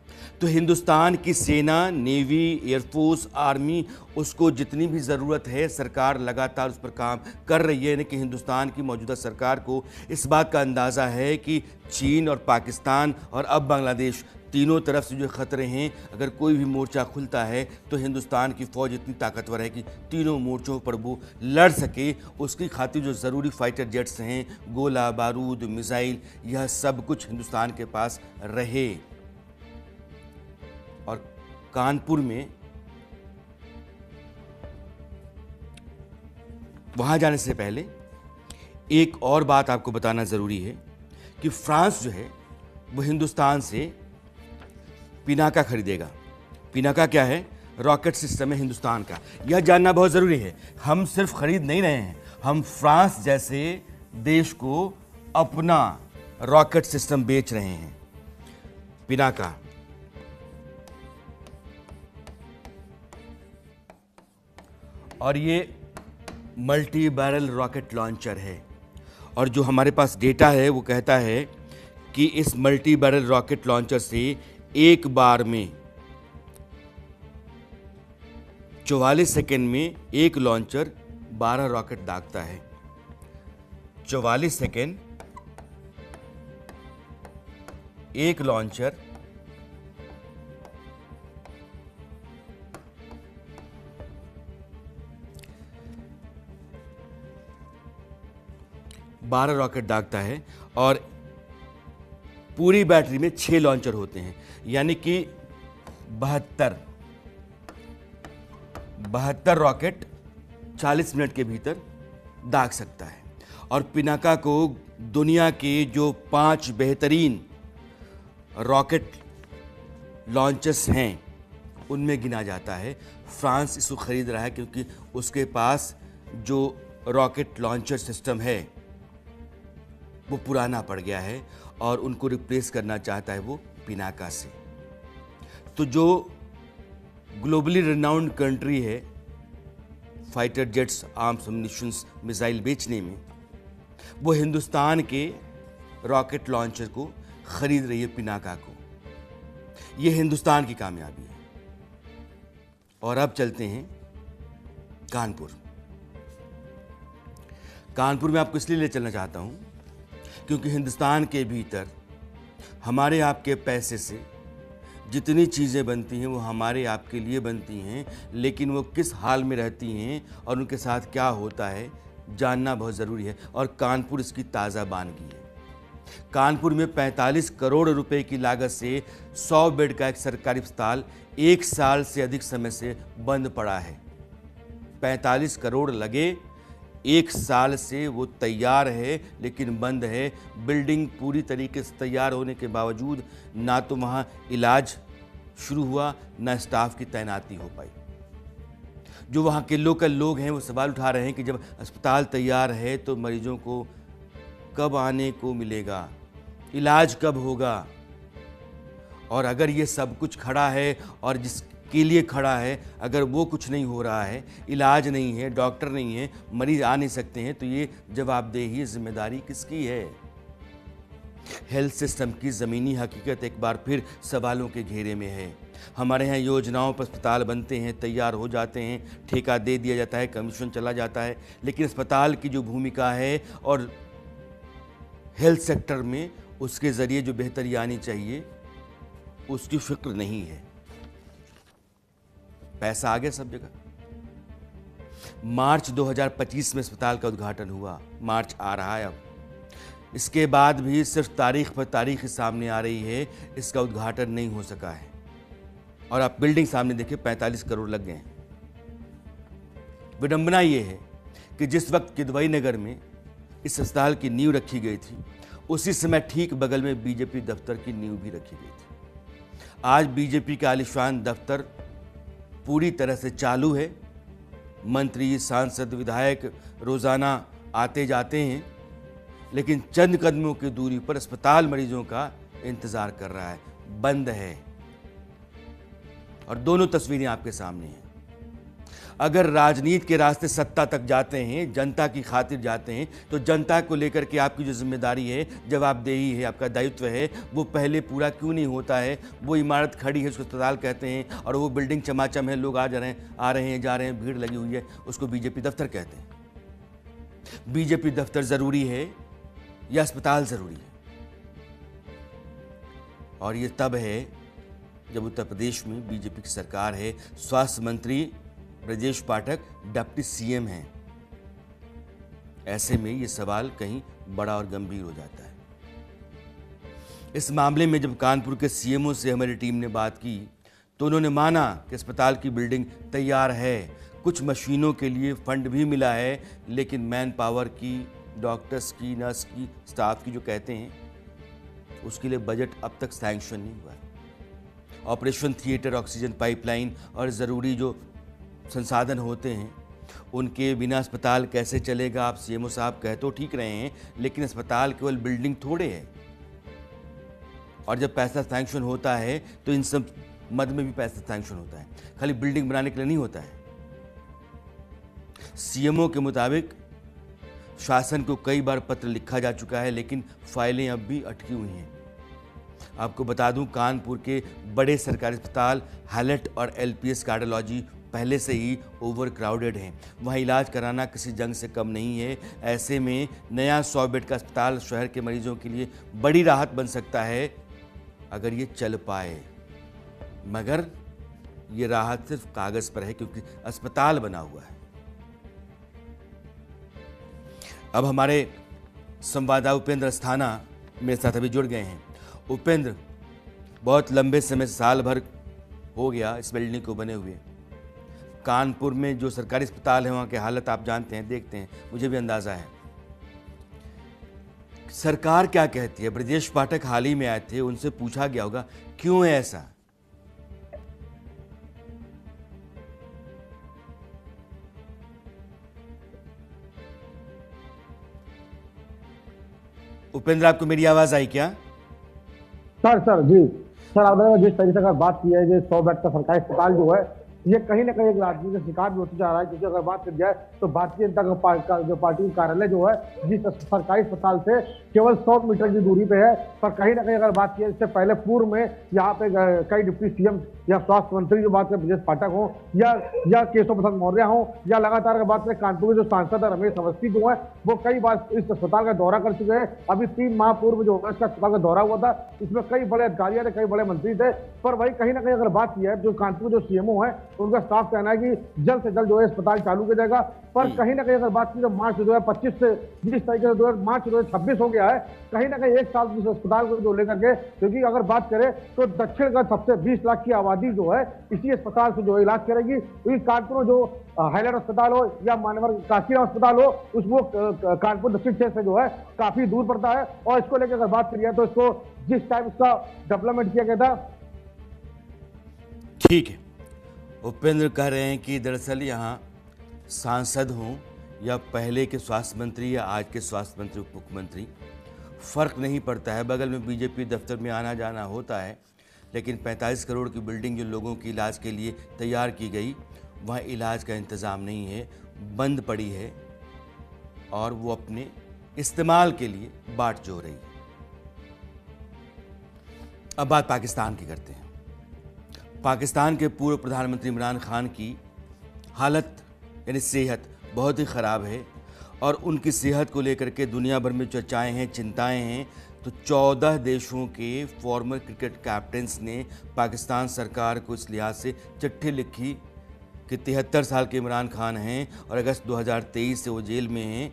तो हिंदुस्तान की सेना, नेवी, एयरफोर्स, आर्मी, उसको जितनी भी ज़रूरत है सरकार लगातार उस पर काम कर रही है। यानी कि हिंदुस्तान की मौजूदा सरकार को इस बात का अंदाज़ा है कि चीन और पाकिस्तान और अब बांग्लादेश, तीनों तरफ से जो खतरे हैं, अगर कोई भी मोर्चा खुलता है तो हिंदुस्तान की फ़ौज इतनी ताकतवर है कि तीनों मोर्चों पर वो लड़ सके। उसकी खातिर जो ज़रूरी फाइटर जेट्स हैं, गोला बारूद, मिसाइल, यह सब कुछ हिंदुस्तान के पास रहे। और कानपुर में वहाँ जाने से पहले एक और बात आपको बताना ज़रूरी है कि फ्रांस जो है वो हिंदुस्तान से पिनाका खरीदेगा। पिनाका क्या है? रॉकेट सिस्टम है हिंदुस्तान का। यह जानना बहुत ज़रूरी है। हम सिर्फ खरीद नहीं रहे हैं, हम फ्रांस जैसे देश को अपना रॉकेट सिस्टम बेच रहे हैं। पिनाका, और ये मल्टी बैरल रॉकेट लॉन्चर है। और जो हमारे पास डेटा है वो कहता है कि इस मल्टी बैरल रॉकेट लॉन्चर से एक बार में 44 सेकेंड में एक लॉन्चर 12 रॉकेट दागता है। 44 सेकेंड एक लॉन्चर 12 रॉकेट दागता है। और पूरी बैटरी में 6 लॉन्चर होते हैं, यानी कि 72 रॉकेट 40 मिनट के भीतर दाग सकता है। और पिनाका को दुनिया के जो 5 बेहतरीन रॉकेट लॉन्चर्स हैं उनमें गिना जाता है। फ्रांस इसको खरीद रहा है क्योंकि उसके पास जो रॉकेट लॉन्चर सिस्टम है वो पुराना पड़ गया है और उनको रिप्लेस करना चाहता है वो पिनाका से। तो जो ग्लोबली रिनाउंड कंट्री है fighter jets, arms, ammunitions, missile बेचने में, वो हिंदुस्तान के रॉकेट लॉन्चर को खरीद रही है, पिनाका को। ये हिंदुस्तान की कामयाबी है। और अब चलते हैं कानपुर। कानपुर में आपको इसलिए ले चलना चाहता हूं क्योंकि हिंदुस्तान के भीतर हमारे आपके पैसे से जितनी चीज़ें बनती हैं वो हमारे आपके लिए बनती हैं, लेकिन वो किस हाल में रहती हैं और उनके साथ क्या होता है जानना बहुत ज़रूरी है। और कानपुर इसकी ताज़ा बानगी है। कानपुर में 45 करोड़ रुपए की लागत से 100 बेड का एक सरकारी अस्पताल 1 साल से अधिक समय से बंद पड़ा है। 45 करोड़ लगे, 1 साल से वो तैयार है लेकिन बंद है। बिल्डिंग पूरी तरीके से तैयार होने के बावजूद ना तो वहाँ इलाज शुरू हुआ, ना स्टाफ की तैनाती हो पाई। जो वहाँ के लोकल लोग हैं वो सवाल उठा रहे हैं कि जब अस्पताल तैयार है तो मरीजों को कब आने को मिलेगा, इलाज कब होगा। और अगर ये सब कुछ खड़ा है और जिसके लिए खड़ा है अगर वो कुछ नहीं हो रहा है, इलाज नहीं है, डॉक्टर नहीं है, मरीज आ नहीं सकते हैं, तो ये जवाबदेही, जिम्मेदारी किसकी है? हेल्थ सिस्टम की ज़मीनी हकीकत एक बार फिर सवालों के घेरे में है। हमारे यहाँ योजनाओं पर अस्पताल बनते हैं, तैयार हो जाते हैं, ठेका दे दिया जाता है, कमीशन चला जाता है, लेकिन अस्पताल की जो भूमिका है और हेल्थ सेक्टर में उसके ज़रिए जो बेहतरी आनी चाहिए उसकी फिक्र नहीं है। पैसा आ गया सब जगह। मार्च 2025 में अस्पताल का उद्घाटन हुआ, मार्च आ रहा है अब। इसके बाद भी सिर्फ तारीख पर तारीख सामने आ रही है, इसका उद्घाटन नहीं हो सका है। और आप बिल्डिंग सामने देखिए, 45 करोड़ लग गए हैं। विडंबना ये है कि जिस वक्त किदवई नगर में इस अस्पताल की नींव रखी गई थी, उसी समय ठीक बगल में बीजेपी दफ्तर की नींव भी रखी गई थी। आज बीजेपी का आलिशान दफ्तर पूरी तरह से चालू है। मंत्री, सांसद, विधायक रोजाना आते जाते हैं, लेकिन चंद कदमों की दूरी पर अस्पताल मरीजों का इंतजार कर रहा है, बंद है। और दोनों तस्वीरें आपके सामने हैं। अगर राजनीति के रास्ते सत्ता तक जाते हैं, जनता की खातिर जाते हैं, तो जनता को लेकर के आपकी जो जिम्मेदारी है, जवाबदेही है, आपका दायित्व है, वो पहले पूरा क्यों नहीं होता है? वो इमारत खड़ी है, उसको अस्पताल कहते हैं, और वो बिल्डिंग चमाचम है, लोग आ रहे हैं जा रहे हैं, भीड़ लगी हुई है, उसको बीजेपी दफ्तर कहते हैं। बीजेपी दफ्तर ज़रूरी है या अस्पताल ज़रूरी है? और ये तब है जब उत्तर प्रदेश में बीजेपी की सरकार है, स्वास्थ्य मंत्री ब्रजेश पाठक डिप्टी सीएम हैं। ऐसे में ये सवाल कहीं बड़ा और गंभीर हो जाता है। इस मामले में जब कानपुर के सीएमओ से हमारी टीम ने बात की तो उन्होंने माना कि अस्पताल की बिल्डिंग तैयार है, कुछ मशीनों के लिए फंड भी मिला है, लेकिन मैन पावर की, डॉक्टर्स की, नर्स की, स्टाफ की जो कहते हैं, उसके लिए बजट अब तक सैंक्शन नहीं हुआ है। ऑपरेशन थिएटर, ऑक्सीजन पाइपलाइन और ज़रूरी जो संसाधन होते हैं, उनके बिना अस्पताल कैसे चलेगा? आप सीएमओ साहब कह तो ठीक रहे हैं, लेकिन अस्पताल केवल बिल्डिंग थोड़े है, और जब पैसा सैंक्शन होता है तो इन सब मद में भी पैसा सैंक्शन होता है, खाली बिल्डिंग बनाने के लिए नहीं होता है। सीएमओ के मुताबिक शासन को कई बार पत्र लिखा जा चुका है, लेकिन फाइलें अब भी अटकी हुई हैं। आपको बता दूं, कानपुर के बड़े सरकारी अस्पताल हैलेट और एलपीएस कार्डियोलॉजी पहले से ही ओवर क्राउडेड हैं। वहाँ इलाज कराना किसी जंग से कम नहीं है। ऐसे में नया 100 बेड का अस्पताल शहर के मरीजों के लिए बड़ी राहत बन सकता है अगर ये चल पाए, मगर ये राहत सिर्फ कागज पर है, क्योंकि अस्पताल बना हुआ है। अब हमारे संवाददाता उपेंद्र अस्थाना मेरे साथ अभी जुड़ गए हैं। उपेंद्र, बहुत लंबे समय से, साल भर हो गया इस बिल्डिंग को बने हुए। कानपुर में जो सरकारी अस्पताल है वहाँ की हालत आप जानते हैं, देखते हैं, मुझे भी अंदाज़ा है। सरकार क्या कहती है? ब्रजेश पाठक हाल ही में आए थे, उनसे पूछा गया होगा क्यों है ऐसा? उपेंद्र, आपको मेरी आवाज आई क्या? सर जी सर, आपने जिस तरीके से बात की है, जो 100 बेड का सरकारी अस्पताल जो है, ये कहीं ना कहीं एक राजनीति का शिकार भी होता जा रहा है। क्योंकि अगर बात की जाए तो भारतीय जनता पार्टी कार्यालय जो है जिस सरकारी अस्पताल से केवल 100 मीटर की दूरी पे है, पर कहीं ना कहीं अगर बात की, इससे पहले पूर्व में यहाँ पे कई डिप्टी सीएम या स्वास्थ्य मंत्री जो बात करें ब्रजेश पाठक हो या केशव प्रसाद मौर्य हो, या लगातार अगर बात करें कानपुर के जो सांसद है रमेश अवस्थी जो है, वो कई बार इस अस्पताल का दौरा कर चुके हैं। अभी 3 माह पूर्व जो इसका अस्पताल का दौरा हुआ था, इसमें कई बड़े अधिकारी थे, कई बड़े मंत्री थे। पर वही कहीं ना कहीं अगर बात की है, जो कानपुर जो सीएमओ है, उनका साफ कहना है कि जल्द से जल्द जो है अस्पताल चालू किया जाएगा। पर कहीं ना कहीं अगर बात की तो मार्च 2025 से जिस तरीके से मार्च 2026 हो गया है, कहीं ना कहीं एक साल इस अस्पताल को जो लेकर के, क्योंकि अगर बात करें तो दक्षिण का सबसे 20 लाख की आबादी जो है इसी अस्पताल से जो इलाज करेगी। क्योंकि कानपुर जो हाईलाइट अस्पताल हो या मानवर काशीराम अस्पताल हो, उसको कानपुर दक्षिण क्षेत्र से जो है काफी दूर पड़ता है। और इसको लेकर अगर बात करिए तो इसको जिस टाइप इसका डेवलपमेंट किया गया था। ठीक है, उपेंद्र कह रहे हैं कि दरअसल यहाँ सांसद हों या पहले के स्वास्थ्य मंत्री या आज के स्वास्थ्य मंत्री उप मुख्यमंत्री, फर्क नहीं पड़ता है। बगल में बीजेपी दफ्तर में आना जाना होता है, लेकिन 45 करोड़ की बिल्डिंग जो लोगों की इलाज के लिए तैयार की गई, वहाँ इलाज का इंतज़ाम नहीं है, बंद पड़ी है और वो अपने इस्तेमाल के लिए बाट जो रही है। अब बात पाकिस्तान की करते हैं। पाकिस्तान के पूर्व प्रधानमंत्री इमरान खान की हालत यानी सेहत बहुत ही ख़राब है और उनकी सेहत को लेकर के दुनिया भर में चर्चाएं हैं, चिंताएं हैं। तो 14 देशों के फॉर्मर क्रिकेट कैप्टन्स ने पाकिस्तान सरकार को इस लिहाज से चिट्ठी लिखी कि 73 साल के इमरान खान हैं और अगस्त 2023 से वो जेल में हैं।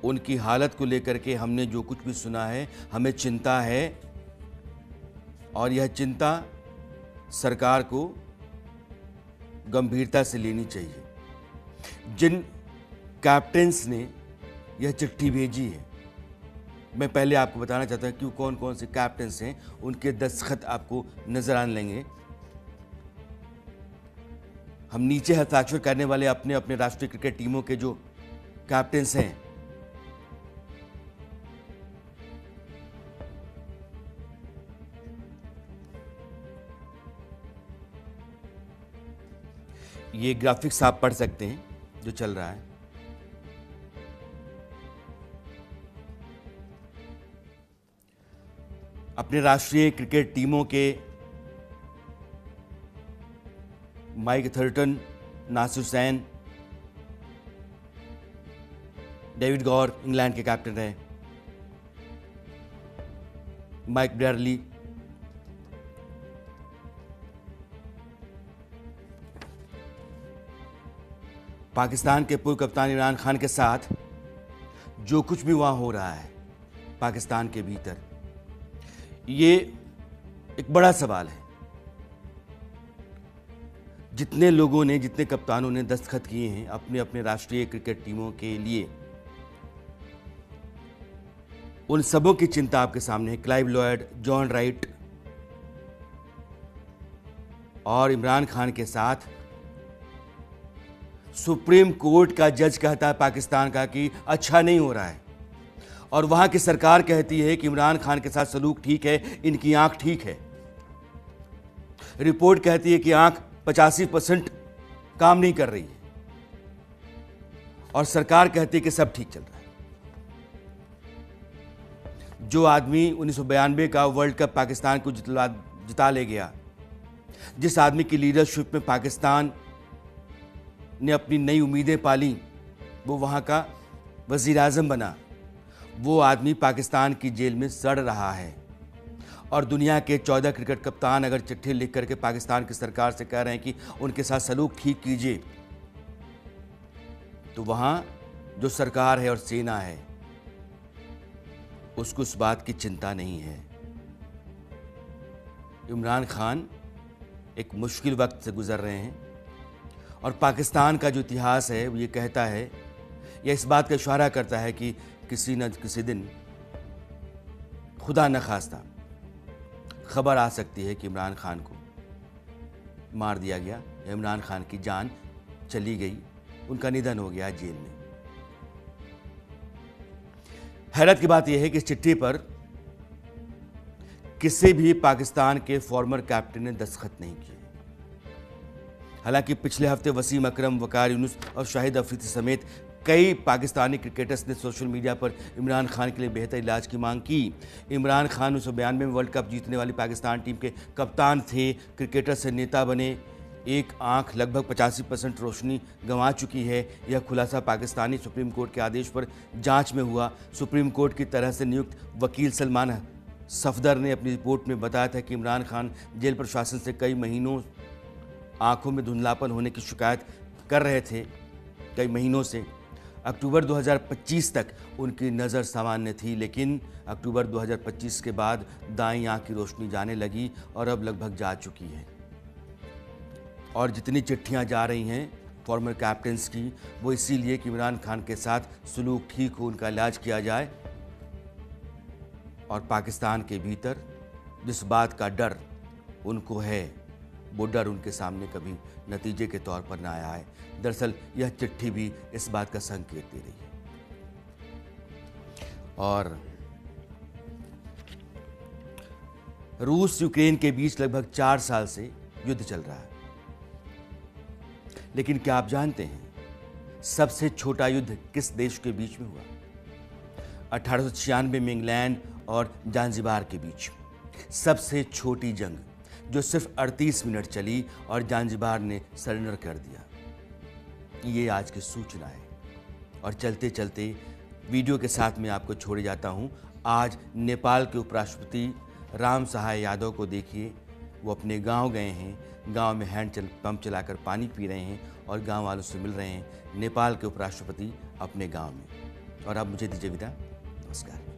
उनकी हालत को लेकर के हमने जो कुछ भी सुना है, हमें चिंता है और यह चिंता सरकार को गंभीरता से लेनी चाहिए। जिन कैप्टन्स ने यह चिट्ठी भेजी है, मैं पहले आपको बताना चाहता हूं कि कौन कौन से कैप्टन्स हैं, उनके दस्तखत आपको नजर आने लेंगे। हम नीचे हस्ताक्षर करने वाले अपने अपने राष्ट्रीय क्रिकेट टीमों के जो कैप्टन्स हैं, ये ग्राफिक्स आप पढ़ सकते हैं जो चल रहा है। अपने राष्ट्रीय क्रिकेट टीमों के Mike Atherton, Nasser Hussain, David Gower England के कैप्टन रहे, माइक ब्रेयरली, पाकिस्तान के पूर्व कप्तान इमरान खान के साथ जो कुछ भी वहाँ हो रहा है पाकिस्तान के भीतर, ये एक बड़ा सवाल है। जितने लोगों ने, जितने कप्तानों ने दस्तखत किए हैं अपने अपने राष्ट्रीय क्रिकेट टीमों के लिए, उन सबों की चिंता आपके सामने है। क्लाइव लॉयड, जॉन राइट और इमरान खान के साथ सुप्रीम कोर्ट का जज कहता है पाकिस्तान का कि अच्छा नहीं हो रहा है और वहां की सरकार कहती है कि इमरान खान के साथ सलूक ठीक है, इनकी आंख ठीक है। रिपोर्ट कहती है कि आंख 85% काम नहीं कर रही है और सरकार कहती है कि सब ठीक चल रहा है। जो आदमी 1992 का वर्ल्ड कप पाकिस्तान को जिता ले गया, जिस आदमी की लीडरशिप में पाकिस्तान ने अपनी नई उम्मीदें पाली, वो वहां का वजीर आजम बना, वो आदमी पाकिस्तान की जेल में सड़ रहा है। और दुनिया के 14 क्रिकेट कप्तान अगर चिट्ठी लिख करके पाकिस्तान की सरकार से कह रहे हैं कि उनके साथ सलूक ठीक कीजिए, तो वहां जो सरकार है और सेना है उसको उस बात की चिंता नहीं है। इमरान खान एक मुश्किल वक्त से गुजर रहे हैं और पाकिस्तान का जो इतिहास है वो ये कहता है या इस बात का इशारा करता है कि किसी न किसी दिन खुदा न खास्ता खबर आ सकती है कि इमरान खान को मार दिया गया या इमरान खान की जान चली गई, उनका निधन हो गया जेल में। हैरत की बात यह है कि इस चिट्ठी पर किसी भी पाकिस्तान के फॉर्मर कैप्टन ने दस्तखत नहीं किए। हालांकि पिछले हफ्ते वसीम अकरम, वकार यूनुस और शाहिद अफरीदी समेत कई पाकिस्तानी क्रिकेटर्स ने सोशल मीडिया पर इमरान खान के लिए बेहतर इलाज की मांग की। इमरान खान 1992 में वर्ल्ड कप जीतने वाली पाकिस्तान टीम के कप्तान थे, क्रिकेटर से नेता बने। एक आंख लगभग 85% रोशनी गंवा चुकी है। यह खुलासा पाकिस्तानी सुप्रीम कोर्ट के आदेश पर जांच में हुआ। सुप्रीम कोर्ट की तरह से नियुक्त वकील सलमान सफदर ने अपनी रिपोर्ट में बताया था कि इमरान खान जेल प्रशासन से कई महीनों आंखों में धुंधलापन होने की शिकायत कर रहे थे, कई महीनों से। अक्टूबर 2025 तक उनकी नज़र सामान्य थी, लेकिन अक्टूबर 2025 के बाद दाईं आंख की रोशनी जाने लगी और अब लगभग जा चुकी है। और जितनी चिट्ठियां जा रही हैं फॉर्मर कैप्टन्स की, वो इसीलिए कि इमरान खान के साथ सलूक ठीक हो, उनका इलाज किया जाए। और पाकिस्तान के भीतर जिस बात का डर उनको है, वो डर उनके सामने कभी नतीजे के तौर पर ना आया है। दरअसल यह चिट्ठी भी इस बात का संकेत दे रही है। और रूस यूक्रेन के बीच लगभग 4 साल से युद्ध चल रहा है। लेकिन क्या आप जानते हैं सबसे छोटा युद्ध किस देश के बीच में हुआ? 1896 में इंग्लैंड और जांजिबार के बीच सबसे छोटी जंग, जो सिर्फ 38 मिनट चली और जांजिबार ने सरेंडर कर दिया। ये आज की सूचना है। और चलते चलते वीडियो के साथ मैं आपको छोड़े जाता हूँ। आज नेपाल के उपराष्ट्रपति राम सहाय यादव को देखिए, वो अपने गांव गए हैं, गांव में पंप चलाकर पानी पी रहे हैं और गांव वालों से मिल रहे हैं। नेपाल के उपराष्ट्रपति अपने गांव में। और अब मुझे दीजिए विदा, नमस्कार।